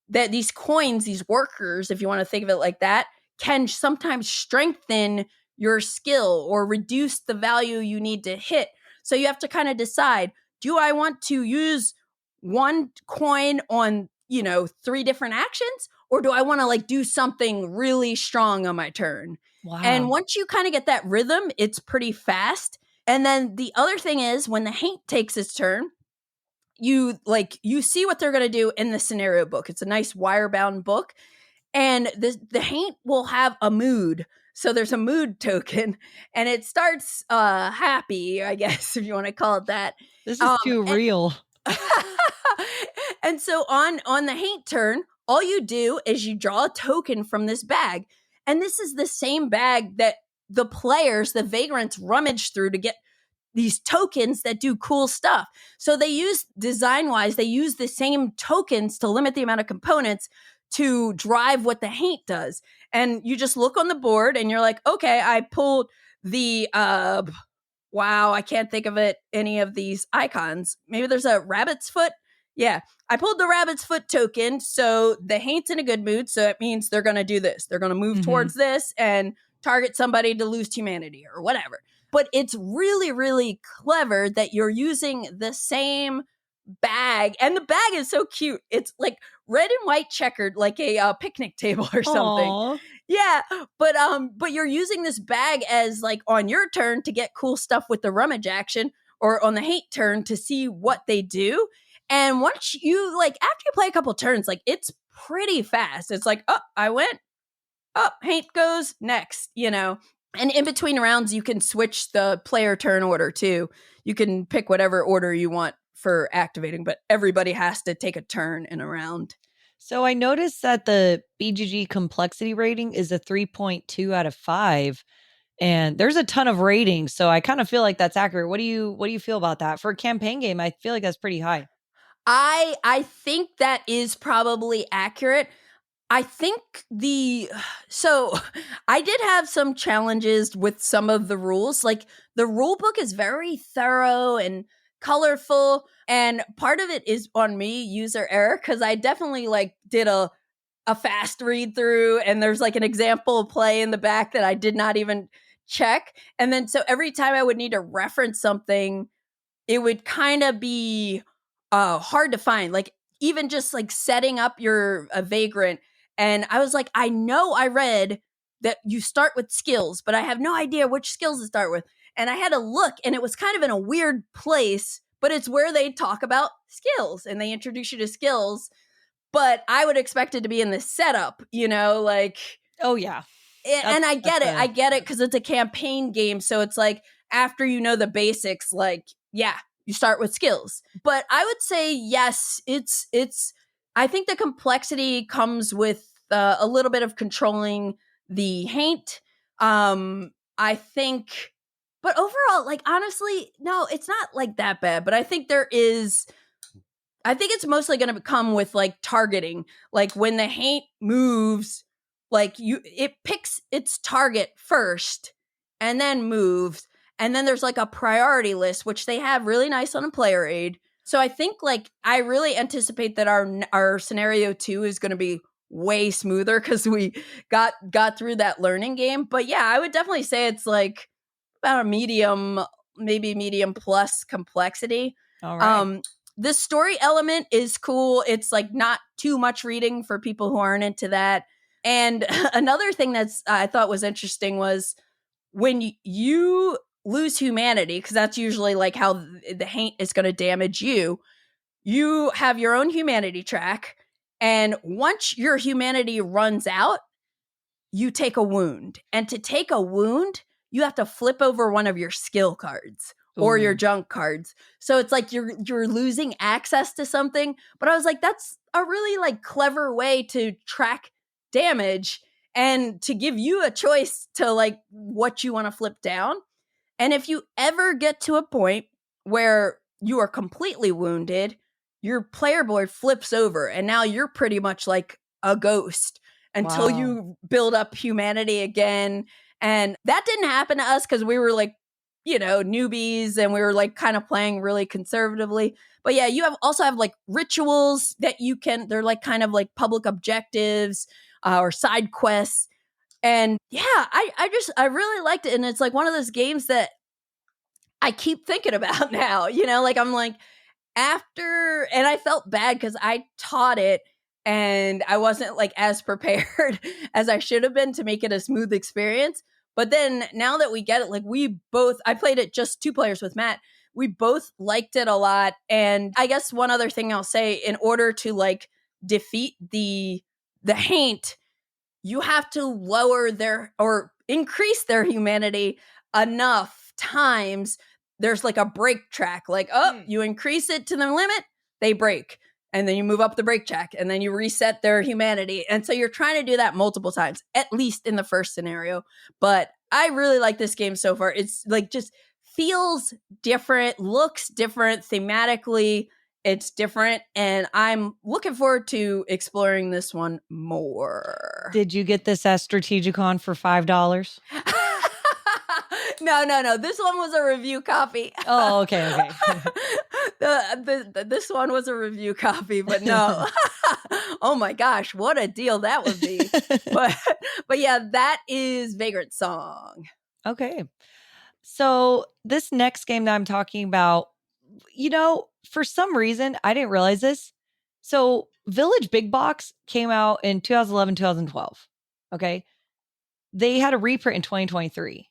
A: that these coins, these workers, if you want to think of it like that, can sometimes strengthen your skill or reduce the value you need to hit. So you have to kind of decide, do I want to use 1 coin on, 3 different actions? Or do I want to like do something really strong on my turn?
B: Wow.
A: And once you kind of get that rhythm, it's pretty fast. And then the other thing is, when the haint takes its turn, you see what they're going to do in the scenario book. It's a nice wire-bound book. And the haint will have a mood. So there's a mood token, and it starts happy, I guess, if you want to call it that.
B: This is too real.
A: And so on the haint turn, all you do is you draw a token from this bag. And this is the same bag that the players, the vagrants, rummage through to get these tokens that do cool stuff. So they use, design-wise, they use the same tokens to limit the amount of components to drive what the haint does. And you just look on the board and you're like, okay, I pulled the, wow, I can't think of any of these icons. Maybe there's a rabbit's foot. Yeah, I pulled the rabbit's foot token. So the haint's in a good mood. So it means they're going to do this. They're going to move towards this and target somebody to lose humanity or whatever. But it's really, really clever that you're using the same bag. And the bag is so cute. It's like red and white checkered, like a picnic table or something.
B: Aww.
A: Yeah, but you're using this bag as like on your turn to get cool stuff with the rummage action, or on the haint turn to see what they do. And once you after you play a couple turns, like it's pretty fast. It's like, oh, I went, oh, haint goes next, And in between rounds, you can switch the player turn order too. You can pick whatever order you want for activating, but everybody has to take a turn in a round.
B: So I noticed that the BGG complexity rating is a 3.2 out of 5. And there's a ton of ratings, so I kind of feel like that's accurate. What do you feel about that? For a campaign game, I feel like that's pretty high.
A: I think that is probably accurate. I think so I did have some challenges with some of the rules. Like the rule book is very thorough and colorful, and part of it is on me, user error, because I definitely did a fast read through, and there's an example play in the back that I did not even check. And then so every time I would need to reference something, it would kind of be hard to find, even just setting up your vagrant. And I was like, I know I read that you start with skills, but I have no idea which skills to start with. And I had to look, and it was kind of in a weird place, but it's where they talk about skills and they introduce you to skills. But I would expect it to be in the setup, like.
B: Oh, yeah.
A: And I get it because it's a campaign game. So it's like after you know the basics, like, yeah, you start with skills. But I would say, yes, I think the complexity comes with a little bit of controlling the haint. I think, but overall, like, honestly, no, it's not like that bad. But I think it's mostly going to come with like targeting. Like when the haint moves, like it picks its target first and then moves. And then there's like a priority list, which they have really nice on a player aid. So I think like I really anticipate that our scenario 2 is going to be way smoother because we got through that learning game. But yeah, I would definitely say it's like about a medium, maybe medium plus complexity.
B: All right.
A: The story element is cool. It's like not too much reading for people who aren't into that. And another thing I thought was interesting was when you lose humanity, because that's usually like how the haint is going to damage you. You have your own humanity track, and once your humanity runs out, you take a wound. And to take a wound, you have to flip over one of your skill cards or your junk cards. So it's like you're losing access to something. But I was like, that's a really like clever way to track damage and to give you a choice to like what you want to flip down. And if you ever get to a point where you are completely wounded, your player board flips over and now you're pretty much like a ghost until you build up humanity again. And that didn't happen to us because we were like, newbies, and we were like kind of playing really conservatively. But yeah, you also have like rituals that they're like kind of like public objectives or side quests. And yeah, I really liked it. And it's like one of those games that I keep thinking about now, like I'm like and I felt bad because I taught it and I wasn't like as prepared as I should have been to make it a smooth experience. But then now that we get it, like I played it just 2 players with Matt. We both liked it a lot. And I guess one other thing I'll say, in order to like defeat the haint, you have to lower or increase their humanity enough times. There's like a break track, like, you increase it to the limit, they break. And then you move up the break track and then you reset their humanity. And so you're trying to do that multiple times, at least in the first scenario. But I really like this game so far. It's like just feels different, looks different thematically. It's different. And I'm looking forward to exploring this one more.
B: Did you get this at Strategicon for $5?
A: No. This one was a review copy.
B: Oh, okay.
A: This one was a review copy, but no. Oh my gosh, what a deal that would be. but yeah, that is Vagrantsong.
B: Okay. So this next game that I'm talking about, for some reason, I didn't realize this. So Village Big Box came out in 2011, 2012. Okay. They had a reprint in 2023.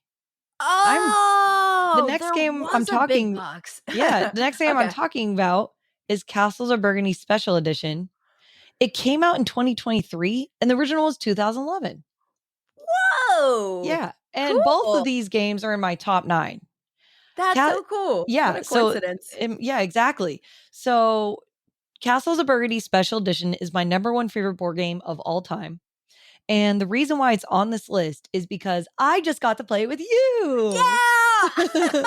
B: The next game I'm talking I'm talking about is Castles of Burgundy Special Edition. It came out in 2023 and the original was 2011.
A: Whoa.
B: Yeah. And both of these games are in my top 9.
A: That's so cool.
B: Yeah.
A: What a coincidence.
B: Yeah, exactly. So Castles of Burgundy Special Edition is my number 1 favorite board game of all time. And the reason why it's on this list is because I just got to play with you.
A: Yeah.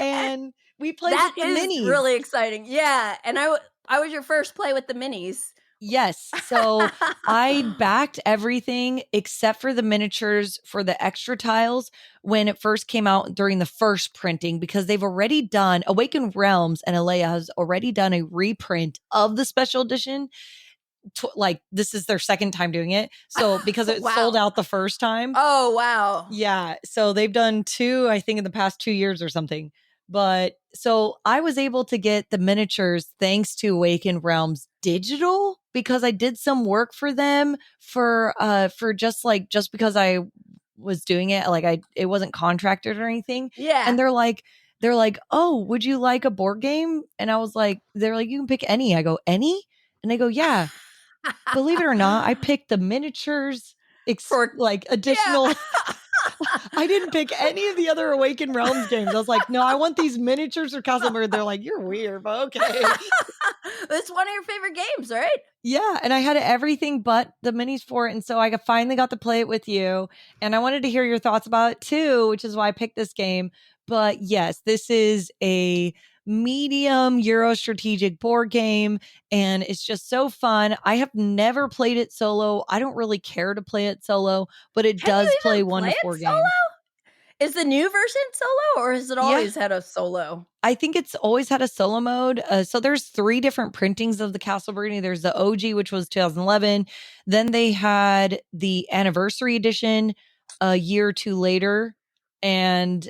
B: And we played with the minis.
A: That is really exciting. Yeah. And I was your first play with the minis.
B: Yes. So I backed everything except for the miniatures for the extra tiles when it first came out during the first printing, because they've already done Awakened Realms, and Alea has already done a reprint of the special edition. Like this is their second time doing it. So because it sold out the first time.
A: Oh, wow.
B: Yeah. So they've done 2, I think in the past 2 years or something. But so I was able to get the miniatures thanks to Awakened Realms digital because I did some work for them for just because I was doing it. Like it wasn't contracted or anything.
A: Yeah.
B: And they're like, oh, would you like a board game? And I was like, they're like, you can pick any. I go, any? And they go, yeah. Believe it or not, I picked the miniatures,
A: For
B: like
A: yeah.
B: additional. I didn't pick any of the other Awakened Realms games. I was like, no, I want these miniatures for Castleberg. They're like, you're weird, but okay.
A: It's one of your favorite games, right?
B: Yeah, and I had everything but the minis for it. And so I finally got to play it with you. And I wanted to hear your thoughts about it too, which is why I picked this game. But yes, this is a medium Euro strategic board game, and it's just so fun. I have never played it solo. I don't really care to play it solo, but it
A: Can
B: does
A: you
B: play
A: even
B: one
A: play
B: to
A: it
B: four
A: solo?
B: games.
A: Is the new version solo, or has it
B: Yeah.
A: always had a solo?
B: I think it's always had a solo mode. So there's 3 different printings of the Castle Burgundy. There's the OG, which was 2011. Then they had the anniversary edition a year or 2 later. And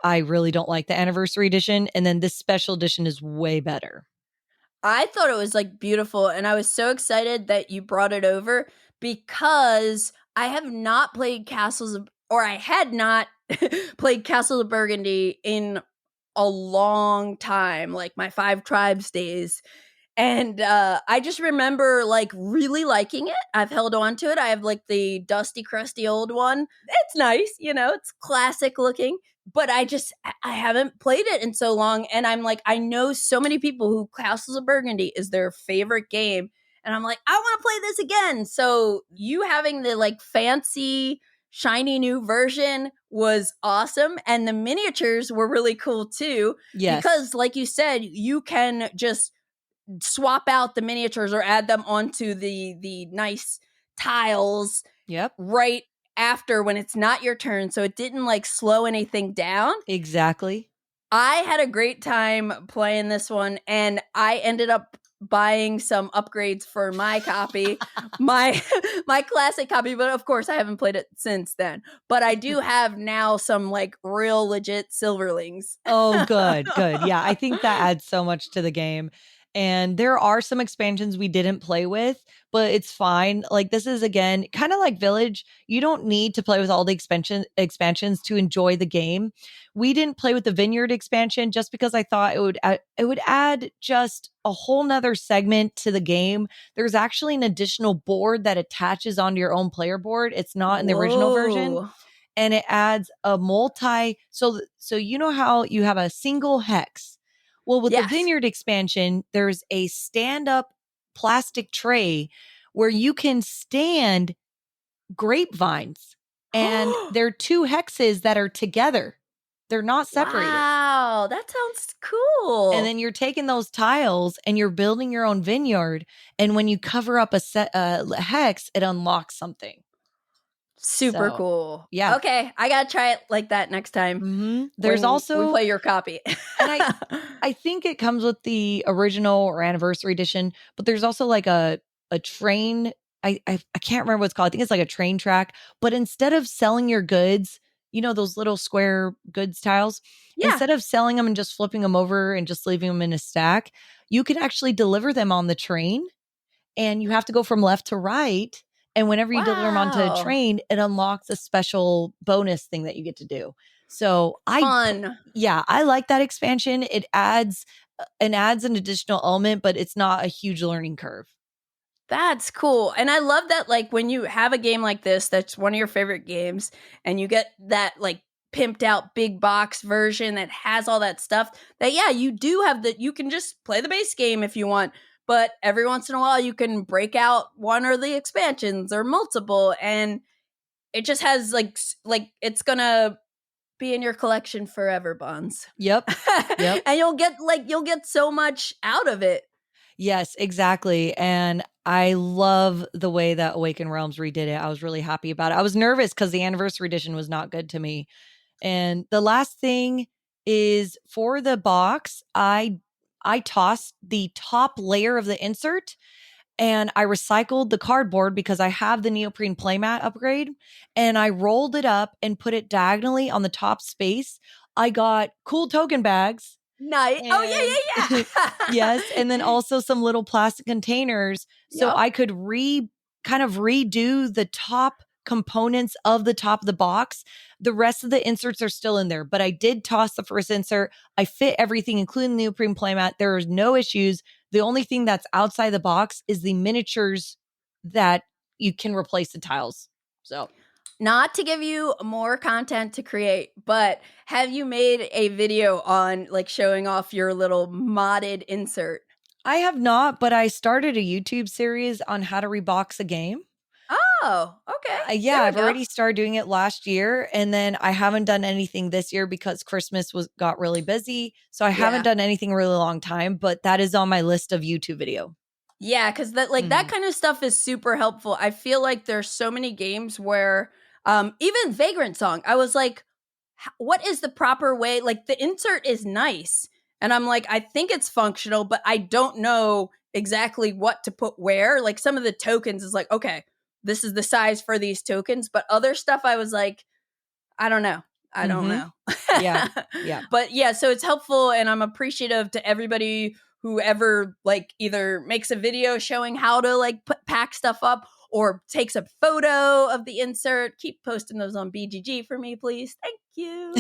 B: I really don't like the anniversary edition. And then this special edition is way better.
A: I thought it was like beautiful, and I was so excited that you brought it over because I have not played I had not played Castles of Burgundy in a long time, like my Five Tribes days. And I just remember like really liking it. I've held on to it. I have like the dusty, crusty old one. It's nice, it's classic looking. But I haven't played it in so long. And I'm like, I know so many people who Castles of Burgundy is their favorite game. And I'm like, I want to play this again. So you having the like fancy, shiny new version was awesome. And the miniatures were really cool too.
B: Yes.
A: Because like you said, you can just swap out the miniatures or add them onto the nice tiles right after when it's not your turn, so it didn't like slow anything down.
B: Exactly.
A: I had a great time playing this one, and I ended up buying some upgrades for my copy, my classic copy, but of course I haven't played it since then. But I do have now some like real legit silverlings.
B: Oh, good. Yeah, I think that adds so much to the game. And there are some expansions we didn't play with, but it's fine. Like this is again kind of like Village. You don't need to play with all the expansions to enjoy the game. We didn't play with the Vineyard expansion just because I thought it would add just a whole nother segment to the game. There's actually an additional board that attaches onto your own player board. It's not in the original version.
A: Whoa.
B: And it adds a so you know how you have a single hex. Well, with the Vineyard expansion, there's a stand-up plastic tray where you can stand grapevines. And they're 2 hexes that are together. They're not separated.
A: Wow, that sounds cool.
B: And then you're taking those tiles and you're building your own vineyard. And when you cover up a hex, it unlocks something.
A: Super cool.
B: Yeah.
A: Okay, I gotta try it like that next time.
B: Mm-hmm. There's also
A: we play your copy,
B: and I think it comes with the original or anniversary edition, but there's also like a train. I can't remember what it's called. I think it's like a train track. But instead of selling your goods, those little square goods tiles.
A: Yeah.
B: Instead of selling them and just flipping them over and just leaving them in a stack, you can actually deliver them on the train, and you have to go from left to right. And whenever you deliver them onto a train, it unlocks a special bonus thing that you get to do. So
A: Fun.
B: I like that expansion. It adds an additional element, but it's not a huge learning curve.
A: That's cool. And I love that, like, when you have a game like this, that's one of your favorite games, and you get that, like, pimped out big box version that has all that stuff, that, you do have you can just play the base game if you want. But every once in a while, you can break out one or the expansions or multiple, and it just has like it's gonna be in your collection forever, Bonds.
B: Yep.
A: And you'll get so much out of it.
B: Yes, exactly. And I love the way that Awakened Realms redid it. I was really happy about it. I was nervous because the anniversary edition was not good to me. And the last thing is for the box, I tossed the top layer of the insert and I recycled the cardboard because I have the neoprene playmat upgrade, and I rolled it up and put it diagonally on the top space. I got cool token bags.
A: Nice. Oh, yeah.
B: Yes. And then also some little plastic containers so I could redo the top components of the top of the box. The rest of the inserts are still in there, but I did toss the first insert. I fit everything, including the neoprene playmat. There is no issues. The only thing that's outside the box is the miniatures that you can replace the tiles. So,
A: not to give you more content to create, but have you made a video on like showing off your little modded insert?
B: I have not, but I started a YouTube series on how to rebox a game.
A: Oh, okay.
B: Yeah, I've already started doing it last year, and then I haven't done anything this year because Christmas got really busy. So I haven't done anything a really long time, but that is on my list of YouTube video.
A: Yeah, because that kind of stuff is super helpful. I feel like there's so many games where even Vagrantsong, I was like, what is the proper way? Like the insert is nice. And I'm like, I think it's functional, but I don't know exactly what to put where. Like some of the tokens is like, okay, this is the size for these tokens. But other stuff, I was like, I don't know. I don't know.
B: Yeah.
A: But yeah, so it's helpful. And I'm appreciative to everybody who ever like either makes a video showing how to like pack stuff up or takes a photo of the insert. Keep posting those on BGG for me, please. Thank you.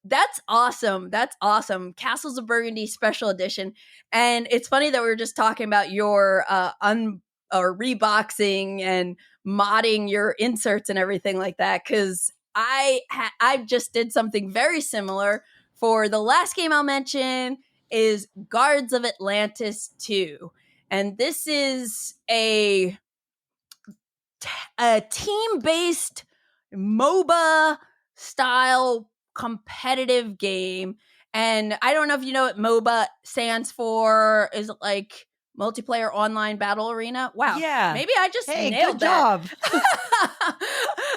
A: That's awesome. That's awesome. Castles of Burgundy special edition. And it's funny that we were just talking about your or reboxing and modding your inserts and everything like that, because I just did something very similar. For the last game I'll mention is Guards of Atlantis II. And this is a team-based MOBA style competitive game. And I don't know if you know what MOBA stands for. Is it like multiplayer online battle arena? Wow.
B: Yeah.
A: Maybe I just nailed
B: good job.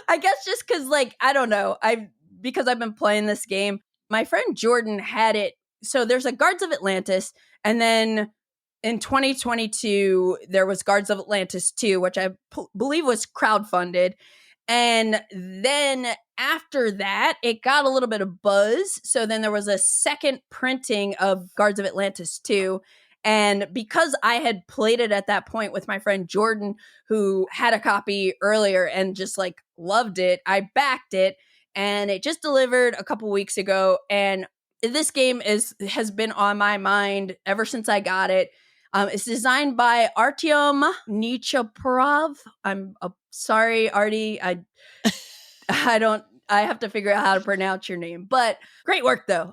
A: I guess just because, like, I don't know. Because I've been playing this game. My friend Jordan had it. So there's a Guards of Atlantis, and then in 2022 there was Guards of Atlantis 2, which I believe was crowdfunded. And then after that, it got a little bit of buzz. So then there was a second printing of Guards of Atlantis 2. And because I had played it at that point with my friend Jordan, who had a copy earlier and just like loved it, I backed it. And it just delivered a couple weeks ago. And this game has been on my mind ever since I got it. It's designed by Artyom Nichaparov. I'm sorry, Artie. I have to figure out how to pronounce your name, but great work though.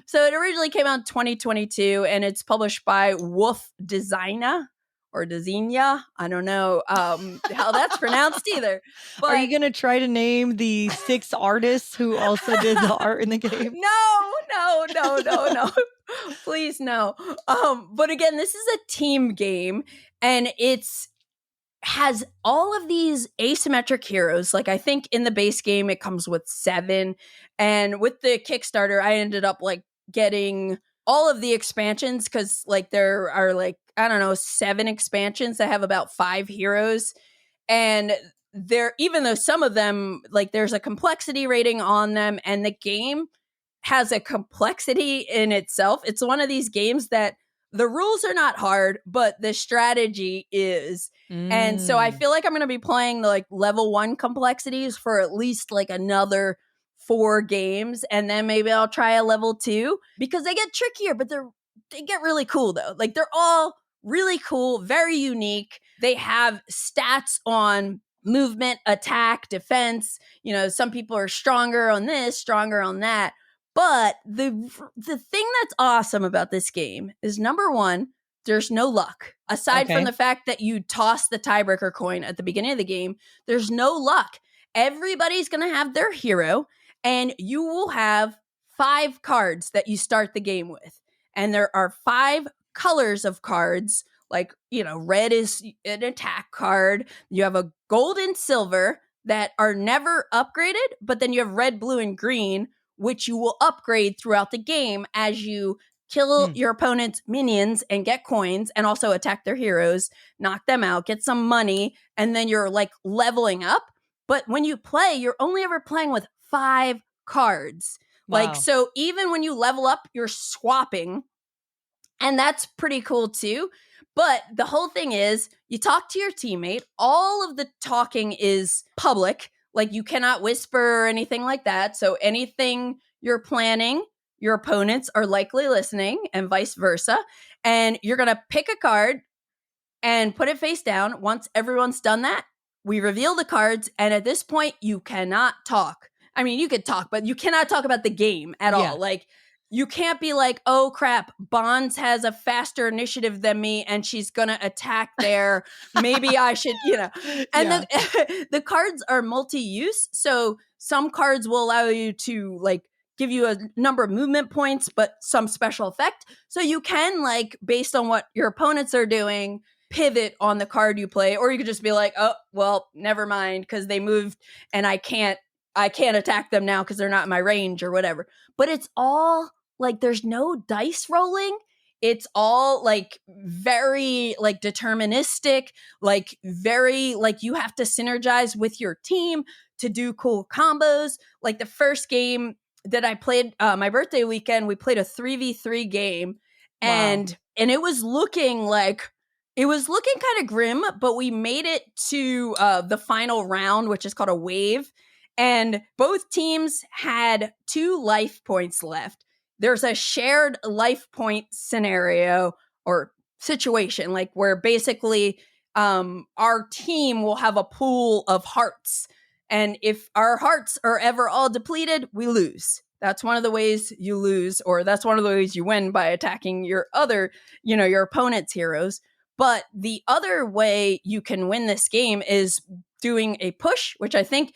A: So it originally came out in 2022 and it's published by Wolf Designer or Designa. I don't know how that's pronounced either. But
B: are you going to try to name the 6 artists who also did the art in the game?
A: No. Please no. But again, this is a team game and has all of these asymmetric heroes. Like I think in the base game it comes with 7, and with the Kickstarter I ended up like getting all of the expansions because like there are like, I don't know, 7 expansions that have about 5 heroes. And even though some of them, like there's a complexity rating on them and the game has a complexity in itself. It's one of these games that the rules are not hard, but the strategy is. And so I feel like I'm going to be playing the like level 1 complexities for at least like another 4 games. And then maybe I'll try a level 2 because they get trickier, but they get really cool though. Like they're all really cool, very unique. They have stats on movement, attack, defense. You know, some people are stronger on this, stronger on that. But the thing that's awesome about this game is, number 1, there's no luck. Aside from the fact that you toss the tiebreaker coin at the beginning of the game, there's no luck. Everybody's going to have their hero, and you will have 5 cards that you start the game with. And there are 5 colors of cards. Like, you know, red is an attack card. You have a gold and silver that are never upgraded, but then you have red, blue, and green, which you will upgrade throughout the game as you kill your opponent's minions and get coins and also attack their heroes, knock them out, get some money, and then you're like leveling up. But when you play, you're only ever playing with 5 cards. Wow. Like, so even when you level up, you're swapping. And that's pretty cool too. But the whole thing is you talk to your teammate. All of the talking is public. Like you cannot whisper or anything like that. So anything you're planning, your opponents are likely listening and vice versa. And you're going to pick a card and put it face down. Once everyone's done that, we reveal the cards. And at this point, you cannot talk. I mean, you could talk, but you cannot talk about the game at all. Like, you can't be like, oh crap, Bonds has a faster initiative than me and she's going to attack there. Maybe I should, And the cards are multi-use. So some cards will allow you to like give you a number of movement points, but some special effect. So you can like, based on what your opponents are doing, pivot on the card you play, or you could just be like, oh, well, never mind because they moved and I can't attack them now because they're not in my range or whatever. But it's all like there's no dice rolling. It's all like very like deterministic, like very like you have to synergize with your team to do cool combos. Like the first game that I played my birthday weekend, we played a 3v3 game and it was looking kind of grim, but we made it to the final round, which is called a wave. And both teams had 2 life points left. There's a shared life point scenario or situation, like where basically our team will have a pool of hearts. And if our hearts are ever all depleted, we lose. That's one of the ways you lose, or that's one of the ways you win by attacking your other, your opponent's heroes. But the other way you can win this game is doing a push, which I think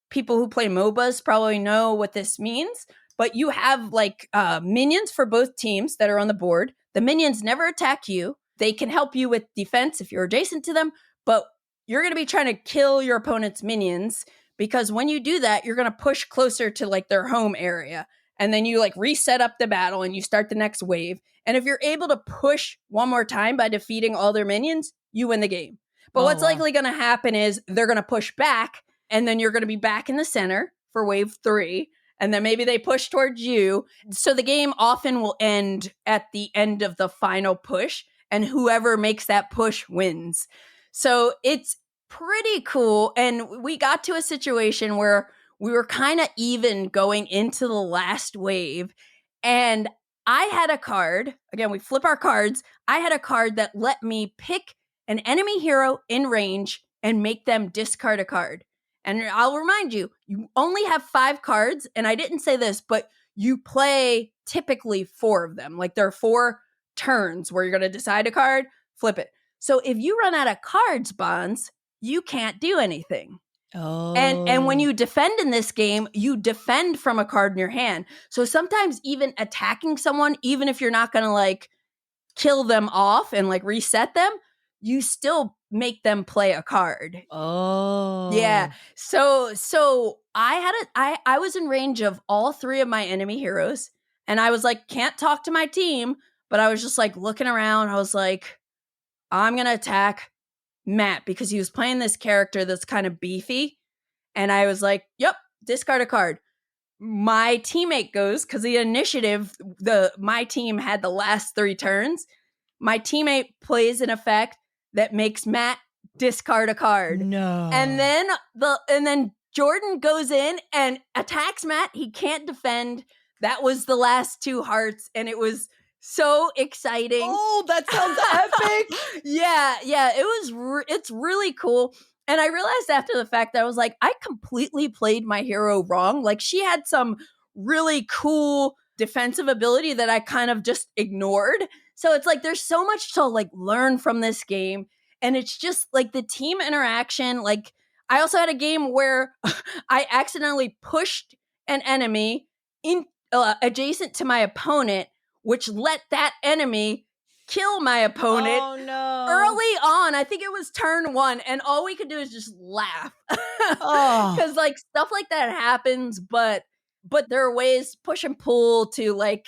A: people who play MOBAs probably know what this means. But you have like minions for both teams that are on the board. The minions never attack you. They can help you with defense if you're adjacent to them, but you're going to be trying to kill your opponent's minions because when you do that, you're going to push closer to like their home area. And then you like reset up the battle and you start the next wave. And if you're able to push one more time by defeating all their minions, you win the game. But what's likely going to happen is they're going to push back and then you're going to be back in the center for wave 3. And then maybe they push towards you. So the game often will end at the end of the final push, and whoever makes that push wins. So it's pretty cool. And we got to a situation where we were kind of even going into the last wave. And I had a card. Again, we flip our cards. I had a card that let me pick an enemy hero in range and make them discard a card. And I'll remind you, you only have 5 cards. And I didn't say this, but you play typically 4 of them. Like there are 4 turns where you're going to decide a card, flip it. So if you run out of cards, Bonds, you can't do anything.
B: Oh.
A: And when you defend in this game, you defend from a card in your hand. So sometimes even attacking someone, even if you're not going to like kill them off and like reset them, you still make them play a card.
B: Oh.
A: Yeah. So I was in range of all 3 of my enemy heroes. And I was like, can't talk to my team. But I was just like looking around. I was like, I'm going to attack Matt because he was playing this character that's kind of beefy. And I was like, yep, discard a card. My teammate goes, because the initiative, my team had the last 3 turns. My teammate plays an effect that makes Matt discard a card.
B: No.
A: And then Jordan goes in and attacks Matt. He can't defend. That was the last 2 hearts. And it was so exciting.
B: Oh, that sounds epic.
A: Yeah. It's really cool. And I realized after the fact that I was like, I completely played my hero wrong. Like she had some really cool defensive ability that I kind of just ignored. So it's like, there's so much to like learn from this game. And it's just like the team interaction. Like I also had a game where I accidentally pushed an enemy in adjacent to my opponent, which let that enemy kill my opponent.
B: Oh no.
A: Early on, I think it was turn 1, and all we could do is just laugh. Because like stuff like that happens, but there are ways push and pull to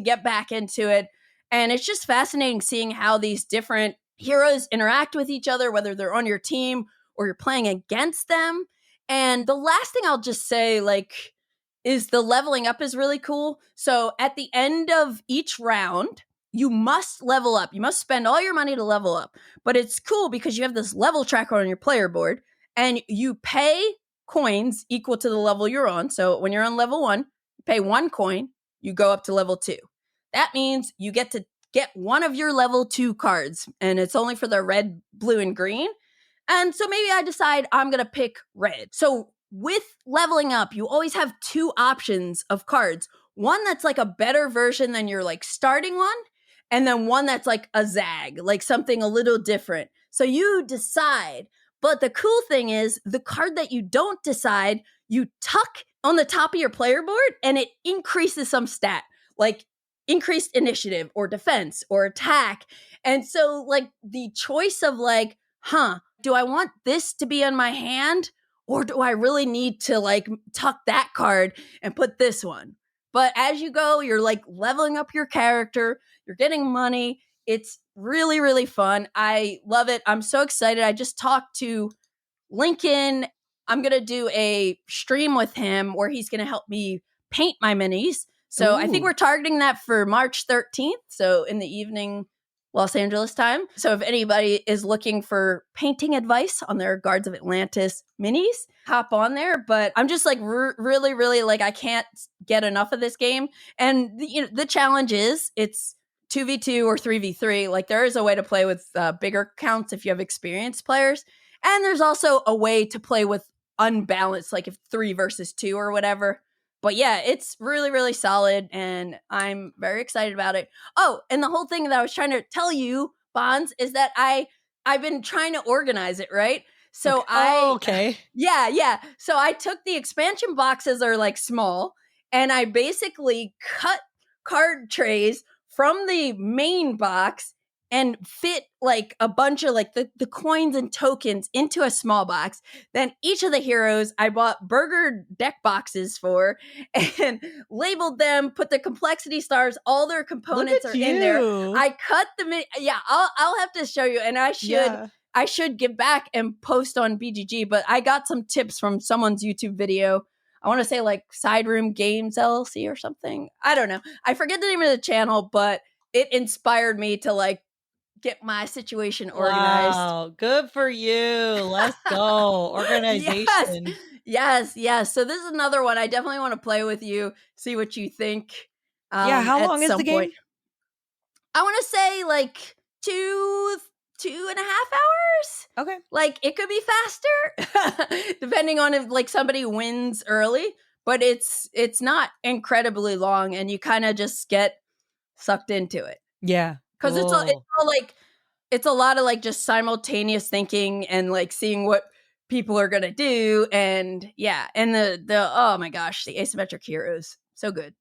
A: get back into it. And it's just fascinating seeing how these different heroes interact with each other, whether they're on your team or you're playing against them. And the last thing I'll just say, is the leveling up is really cool. So at the end of each round, you must level up. You must spend all your money to level up. But it's cool because you have this level tracker on your player board and you pay coins equal to the level you're on. So when you're on level 1, you pay 1 coin, you go up to level 2. That means you get to get one of your level 2 cards, and it's only for the red, blue, and green. And so maybe I decide I'm going to pick red. So with leveling up, you always have 2 options of cards. One that's like a better version than your like starting one, and then one that's like a zag, like something a little different. So you decide. But the cool thing is the card that you don't decide, you tuck on the top of your player board and it increases some stat, like increased initiative or defense or attack. And so like the choice of like, do I want this to be on my hand, or do I really need to like tuck that card and put this one? But as you go, you're like leveling up your character, you're getting money. It's really, really fun. I love it. I'm so excited. I just talked to Lincoln. I'm going to do a stream with him where he's going to help me paint my minis. So I think we're targeting that for March 13th. So in the evening, Los Angeles time. So if anybody is looking for painting advice on their Guards of Atlantis minis, hop on there. But I'm just like really, really like, I can't get enough of this game. And the challenge is it's 2v2 or 3v3. Like there is a way to play with bigger counts if you have experienced players. And there's also a way to play with unbalanced, like if 3 versus 2 or whatever. But yeah, it's really, really solid, and I'm very excited about it. Oh, and the whole thing that I was trying to tell you, Bonds, is that I've been trying to organize it, right? So
B: okay.
A: Yeah. So I took the expansion boxes are like small, and I basically cut card trays from the main box and fit like a bunch of like the coins and tokens into a small box. Then each of the heroes I bought burger deck boxes for and labeled them, put the complexity stars, all their components are in there. I cut them in. Yeah, I'll have to show you, and I should give back and post on BGG, but I got some tips from someone's YouTube video. I want to say like Side Room Games LLC or something. I don't know. I forget the name of the channel, but it inspired me to like get my situation organized.
B: Wow, good for you. Let's go. Organization.
A: Yes. So this is another one. I definitely want to play with you, see what you think.
B: How long is the game?
A: I want to say like 2.5 hours.
B: Okay.
A: Like it could be faster depending on if like somebody wins early, but it's not incredibly long, and you kind of just get sucked into it.
B: Yeah.
A: Because it's all like, it's a lot of like just simultaneous thinking and like seeing what people are going to do. And yeah. And the oh my gosh, the asymmetric heroes. So good.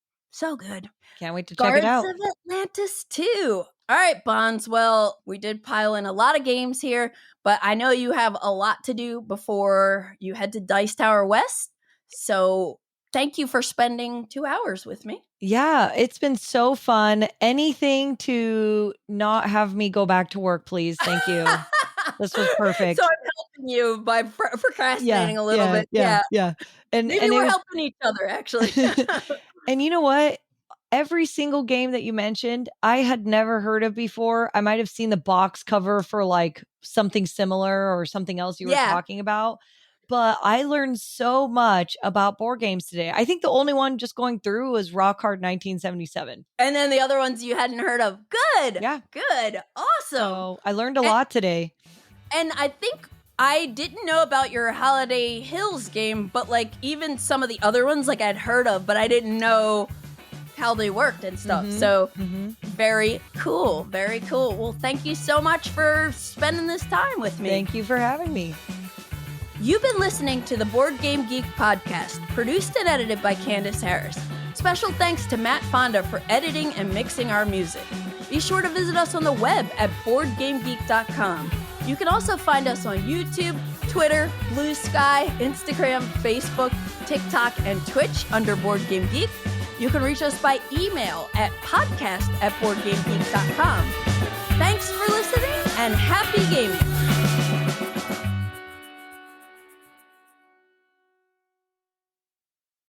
B: Can't wait to check it out.
A: Guards of Atlantis 2. All right, Bonds. Well, we did pile in a lot of games here, but I know you have a lot to do before you head to Dice Tower West. So thank you for spending 2 hours with me.
B: Yeah, it's been so fun. Anything to not have me go back to work, please. Thank you. This was perfect.
A: So I'm helping you by procrastinating a little bit.
B: Yeah. And
A: maybe we're helping each other, actually.
B: And you know what? Every single game that you mentioned, I had never heard of before. I might have seen the box cover for like something similar or something else you were talking about. But I learned so much about board games today. I think the only one just going through was Rock Hard 1977.
A: And then the other ones you hadn't heard of. Good.
B: Yeah.
A: Good. Awesome.
B: So I learned a lot today.
A: And I think I didn't know about your Holiday Hills game, but like even some of the other ones like I'd heard of, but I didn't know how they worked and stuff. So very cool. Very cool. Well, thank you so much for spending this time with me.
B: Thank you for having me.
A: You've been listening to the Board Game Geek podcast, produced and edited by Candace Harris. Special thanks to Matt Fonda for editing and mixing our music. Be sure to visit us on the web at BoardGameGeek.com. You can also find us on YouTube, Twitter, Blue Sky, Instagram, Facebook, TikTok, and Twitch under Board Game Geek. You can reach us by email at podcast@BoardGameGeek.com. Thanks for listening and happy gaming!